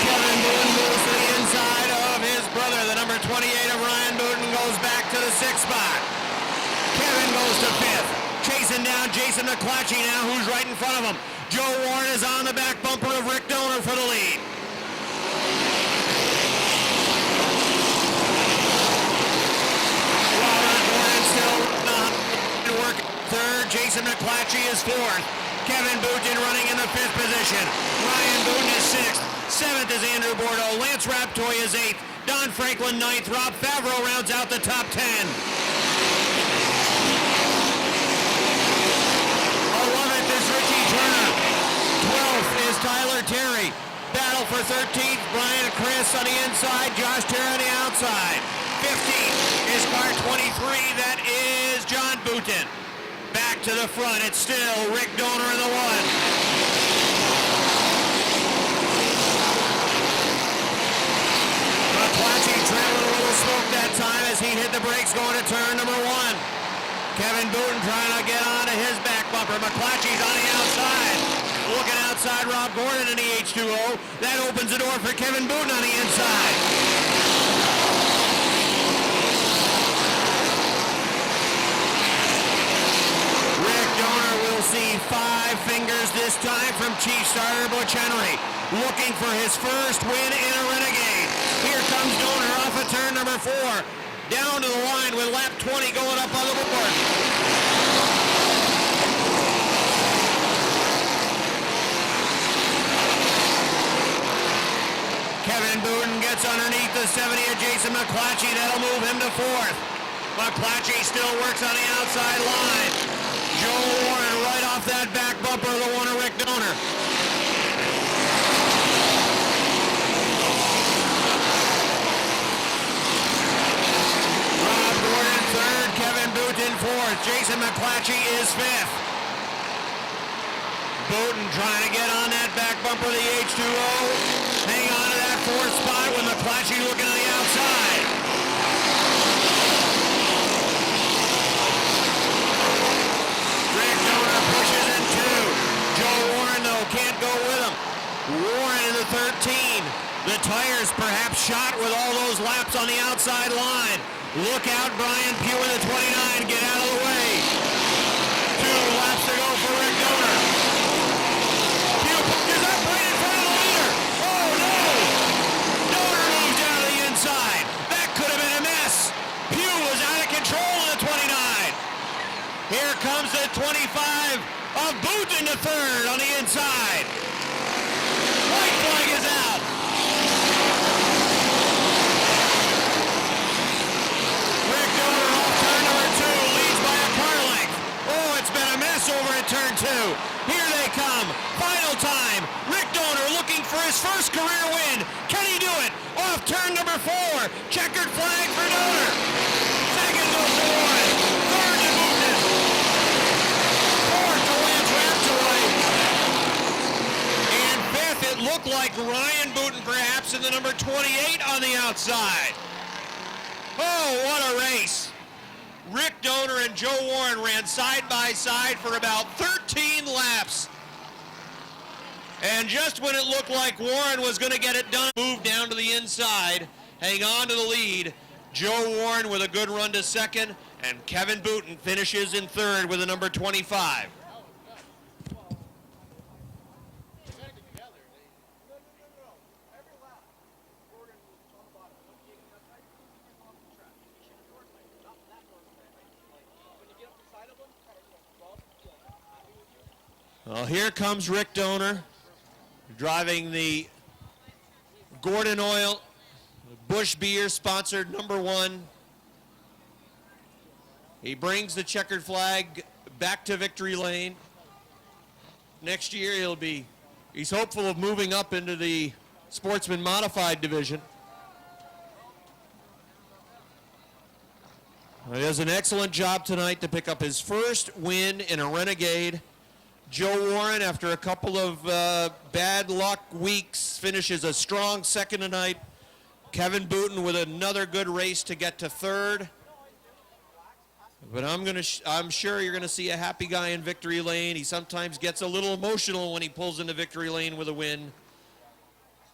Kevin Booten moves to the inside of his brother. The number 28 of Ryan Booten goes back to the 6th spot. Kevin goes to 5th. Chasing down Jason McClatchy now, who's right in front of him. Joe Warren is on the back bumper of Rick Donor for the lead. Third, Jason McClatchy is 4th. Kevin Booten running in the 5th position. Ryan Booten is 6th. 7th is Andrew Bordeaux. Lance Raptoy is 8th. Don Franklin 9th. Rob Favreau rounds out the top 10. 11th is Richie Turner. 12th is Tyler Terry. Battle for 13th, Brian Chris on the inside, Josh Terry on the outside. 15th is car 23, that is John Booten. Back to the front, it's still Rick Donor in the 1. McClatchy trailing a little smoke that time as he hit the brakes going to turn number 1. Kevin Booten trying to get onto his back bumper. McClatchy's on the outside. Looking outside, Rob Gordon in the H2O. That opens the door for Kevin Booten on the inside. Rick Donor will see 5 fingers this time from Chief Starter Butch Henry. Looking for his first win in a Renegade. Here comes Donor off of turn number 4. Down to the line with lap 20 going up on the board. Kevin Booten gets underneath the 70 of Jason McClatchy. That'll move him to 4th. McClatchy still works on the outside line. Joe Warren right off that back bumper of the one of Rick Donor. fourth. Jason McClatchy is fifth. Bowden trying to get on that back bumper of the H2O. Hang on to that fourth spot with McClatchy looking to the outside. Rick Donor pushes in two. Joe Warren, though, can't go with him. Warren in the 13. The tires perhaps shot with all those laps on the outside line. Look out, Brian Pugh in the 29. Get out of the way. 2 laps to go for Rick Donor. Pugh is up right in front of the leader. Oh, no. Donor moves down to the inside. That could have been a mess. Pugh was out of control in the 29. Here comes the 25 of Booth in the third on the inside. White flag is out. Rick Donor off turn number 2, leads by a car length. Oh, it's been a mess over at turn 2. Here they come. Final time. Rick Donor looking for his first career win. Can he do it? Off turn number 4. Checkered flag for Donor. Second goes to Warren. Third to Booten. Fourth to Lance Raptoy. And fifth, it looked like Ryan Booten perhaps in the number 28 on the outside. Oh, what a race. Rick Donor and Joe Warren ran side by side for about 13 laps. And just when it looked like Warren was going to get it done, moved down to the inside, hang on to the lead. Joe Warren with a good run to second, and Kevin Booten finishes in third with a number 25. Well, here comes Rick Donor driving the Gordon Oil Busch Beer sponsored number 1. He brings the checkered flag back to victory lane. Next year he's hopeful of moving up into the Sportsman Modified division. He does an excellent job tonight to pick up his first win in a Renegade. Joe Warren, after a couple of bad luck weeks, finishes a strong second tonight. Kevin Booten with another good race to get to third. But I'm sure you're going to see a happy guy in victory lane. He sometimes gets a little emotional when he pulls into victory lane with a win.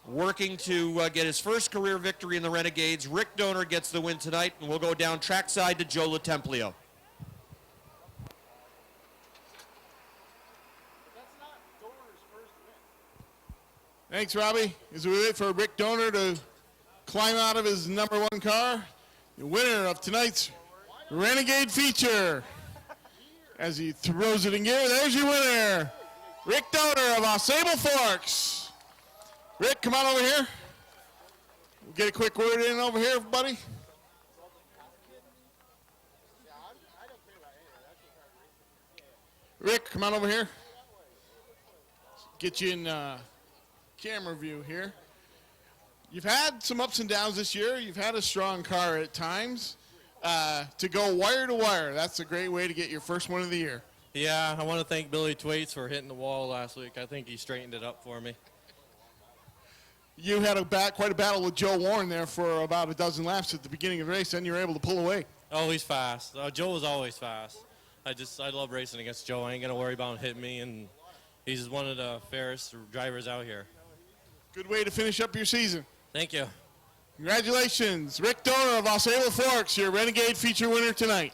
Working to get his first career victory in the Renegades. Rick Donor gets the win tonight, and we'll go down trackside to Joe LaTemplio. Thanks, Robbie. As we wait for Rick Donor to climb out of his number 1 car, the winner of tonight's Renegade feature. As he throws it in gear, there's your winner, Rick Donor of Ausable Forks. Rick, come on over here. We'll get a quick word in over here, buddy. Rick, come on over here. Get you in camera view here. You've had some ups and downs this year. You've had a strong car at times. To go wire to wire, that's a great way to get your first one of the year. Yeah, I want to thank Billy Twaits for hitting the wall last week. I think he straightened it up for me. You had quite a battle with Joe Warren there for about a dozen laps at the beginning of the race, then you were able to pull away. Oh, he's fast. Joe was always fast. I love racing against Joe. I ain't going to worry about him hitting me, and he's one of the fairest drivers out here. Good way to finish up your season. Thank you. Congratulations, Rick Donor of Ausable Forks, your Renegade feature winner tonight.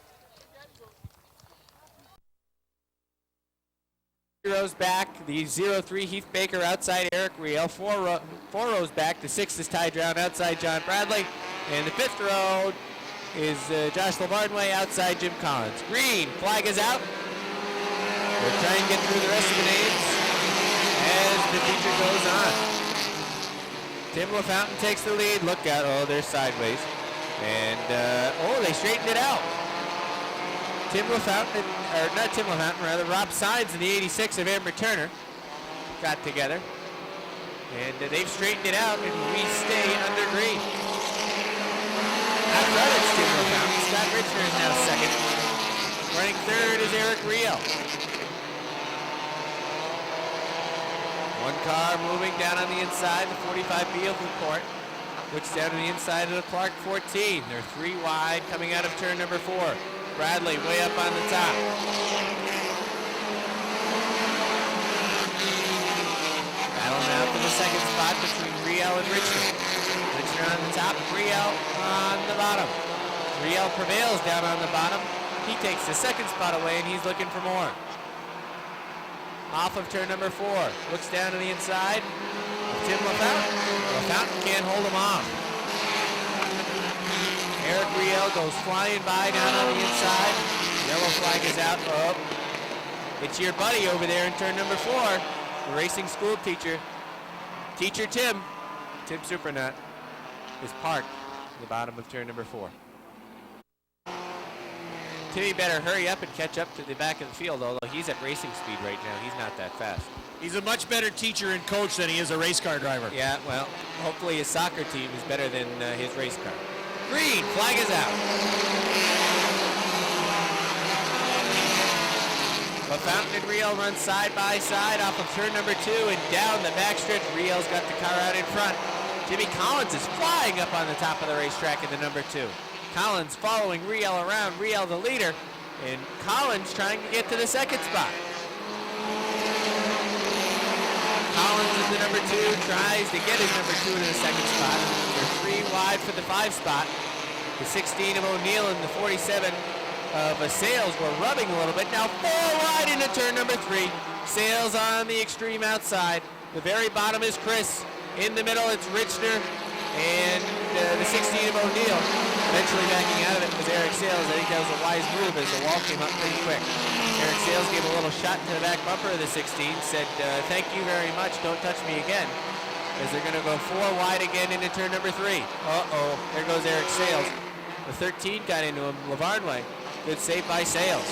Rows back, the 03 Heath Baker outside Eric Riel. Four rows back, the 6th is Ty Drown outside John Bradley. And the 5th row is Josh Labarnway outside Jim Collins. Green, flag is out. We'll try and get through the rest of the names as the feature goes on. Tim LaFountain takes the lead. Look out, oh, they're sideways. And, they straightened it out. Rob Sines and the 86 of Amber Turner got together. And they've straightened it out, and we stay under green. Out front, it's Tim LaFountain. Scott Richner is now second. Running third is Eric Riel. One car moving down on the inside, the 45B of Laporte. Looks down to the inside of the Clark 14. They're 3 wide coming out of turn number 4. Bradley way up on the top. Battle now for the second spot between Riel and Richmond. Richmond on the top, Riel on the bottom. Riel prevails down on the bottom. He takes the second spot away and he's looking for more. Off of turn number 4. Looks down to the inside. Tim LaFountain. LaFountain can't hold him off. Eric Riel goes flying by down on the inside. Yellow flag is out. Oh, it's your buddy over there in turn number 4. The racing school teacher. Teacher Tim Supernut is parked at the bottom of turn number 4. Timmy better hurry up and catch up to the back of the field, although he's at racing speed right now. He's not that fast. He's a much better teacher and coach than he is a race car driver. Yeah, well, hopefully his soccer team is better than his race car. Green, flag is out. LaFountain and Riel run side by side off of turn number 2 and down the backstretch. Riel's got the car out in front. Jimmy Collins is flying up on the top of the racetrack in the number 2. Collins following Riel around, Riel the leader, and Collins trying to get to the second spot. Collins is the number 2, tries to get his number 2 to the second spot. They're 3 wide for the 5 spot. The 16 of O'Neill and the 47 of Sales were rubbing a little bit. Now 4 wide into turn number 3. Sales on the extreme outside. The very bottom is Chris. In the middle, it's Richner and the 16 of O'Neill. Eventually backing out of it was Eric Sales. I think that was a wise move as the wall came up pretty quick. Eric Sales gave a little shot to the back bumper of the 16, said, thank you very much, don't touch me again. As they're going to go 4 wide again into turn number 3. Uh-oh, there goes Eric Sales. The 13 got into him, Lavarne way. Good save by Sales.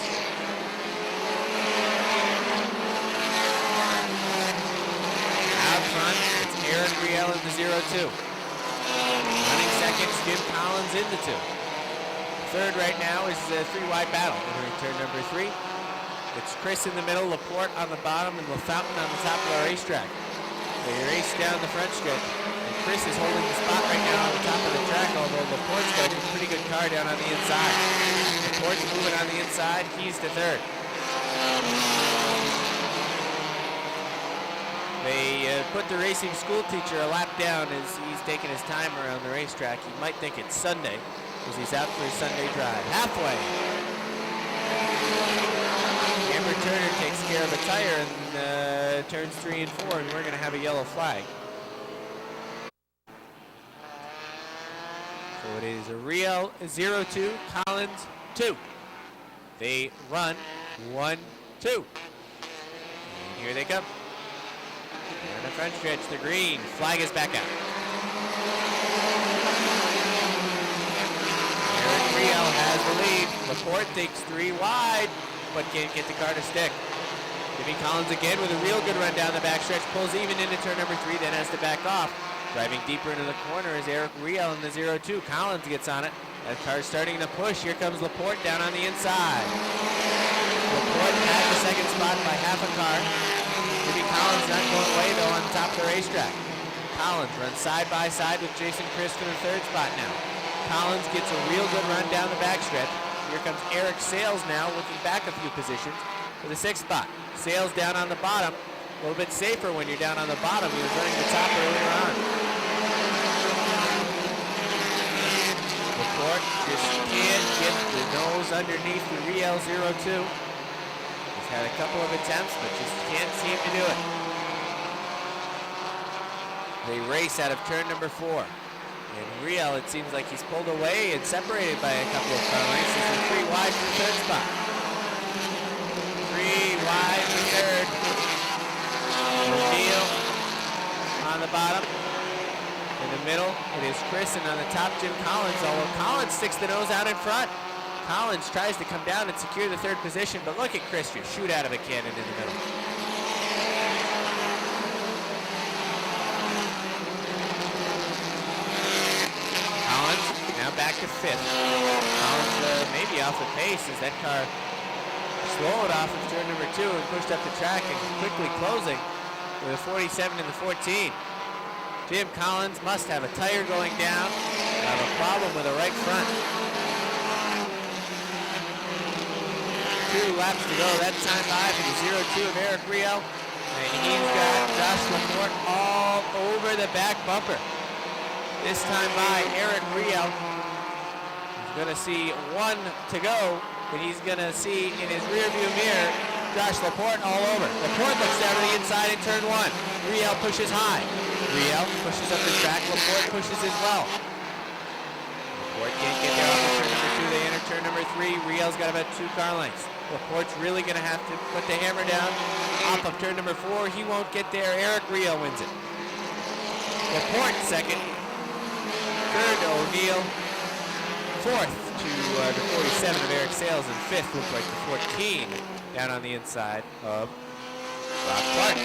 Out front, it's Eric Riel in the 0-2. Running second, Jim Collins in the 2. Third right now is a 3 wide battle. Entering turn number 3. It's Chris in the middle, Laporte on the bottom, and LaFountain on the top of the racetrack. They race down the front stretch. And Chris is holding the spot right now on the top of the track, although Laporte's got a pretty good car down on the inside. Laporte's moving on the inside, he's to third. They put the racing school teacher a lap down as he's taking his time around the racetrack. You might think it's Sunday, because he's out for his Sunday drive. Halfway. Amber Turner takes care of a tire in turns 3 and 4, and we're going to have a yellow flag. So it is a Riel 0-2, Collins 2. They run 1-2. And here they come. They're in the front stretch, the green. Flag is back out. Eric Riel has the lead. Laporte takes 3 wide, but can't get the car to stick. Jimmy Collins again with a real good run down the backstretch. Pulls even into turn number 3, then has to back off. Driving deeper into the corner is Eric Riel in the 0-2. Collins gets on it. That car's starting to push. Here comes Laporte down on the inside. Laporte at the second spot by half a car. Jimmy Collins not going away though on top of the racetrack. Collins runs side by side with Jason Chris for the 3rd spot now. Collins gets a real good run down the backstretch. Here comes Eric Sales now looking back a few positions for the 6th spot. Sales down on the bottom. A little bit safer when you're down on the bottom. He was running the top earlier on. Laporte just can't get the nose underneath the Riel 0-2. He's had a couple of attempts, but just can't seem to do it. They race out of turn number 4. And Riel, it seems like he's pulled away and separated by a couple of car lengths. This is 3 wide for the 3rd spot. 3 wide for 3rd. O'Neill on the bottom. In the middle, it is Chris, and on the top, Jim Collins, although Collins sticks the nose out in front. Collins tries to come down and secure the 3rd position, but look at Chris just shoot out of a cannon in the middle. Collins now back to 5th. Collins maybe off the pace as that car slowed off of turn number 2 and pushed up the track and quickly closing with a 47 in the 14. Jim Collins must have a tire going down and have a problem with a right front. 2 laps to go. That time by for the 0-2 of Eric Rio. And he's got Josh Laporte all over the back bumper. This time by Eric Rio. He's going to see 1 to go, but he's going to see in his rearview mirror Josh Laporte all over. Laporte looks down to the inside in turn 1. Rio pushes high. Rio pushes up the track. Laporte pushes as well. Laporte can't get there off of turn number 2. They enter turn number 3. Rio's got about 2 car lengths. Laporte's really going to have to put the hammer down off of turn number 4. He won't get there. Eric Rio wins it. Laporte second. Third to O'Neill. Fourth to the 47 of Eric Sales. And fifth looks like the 14 down on the inside of Rob Clark.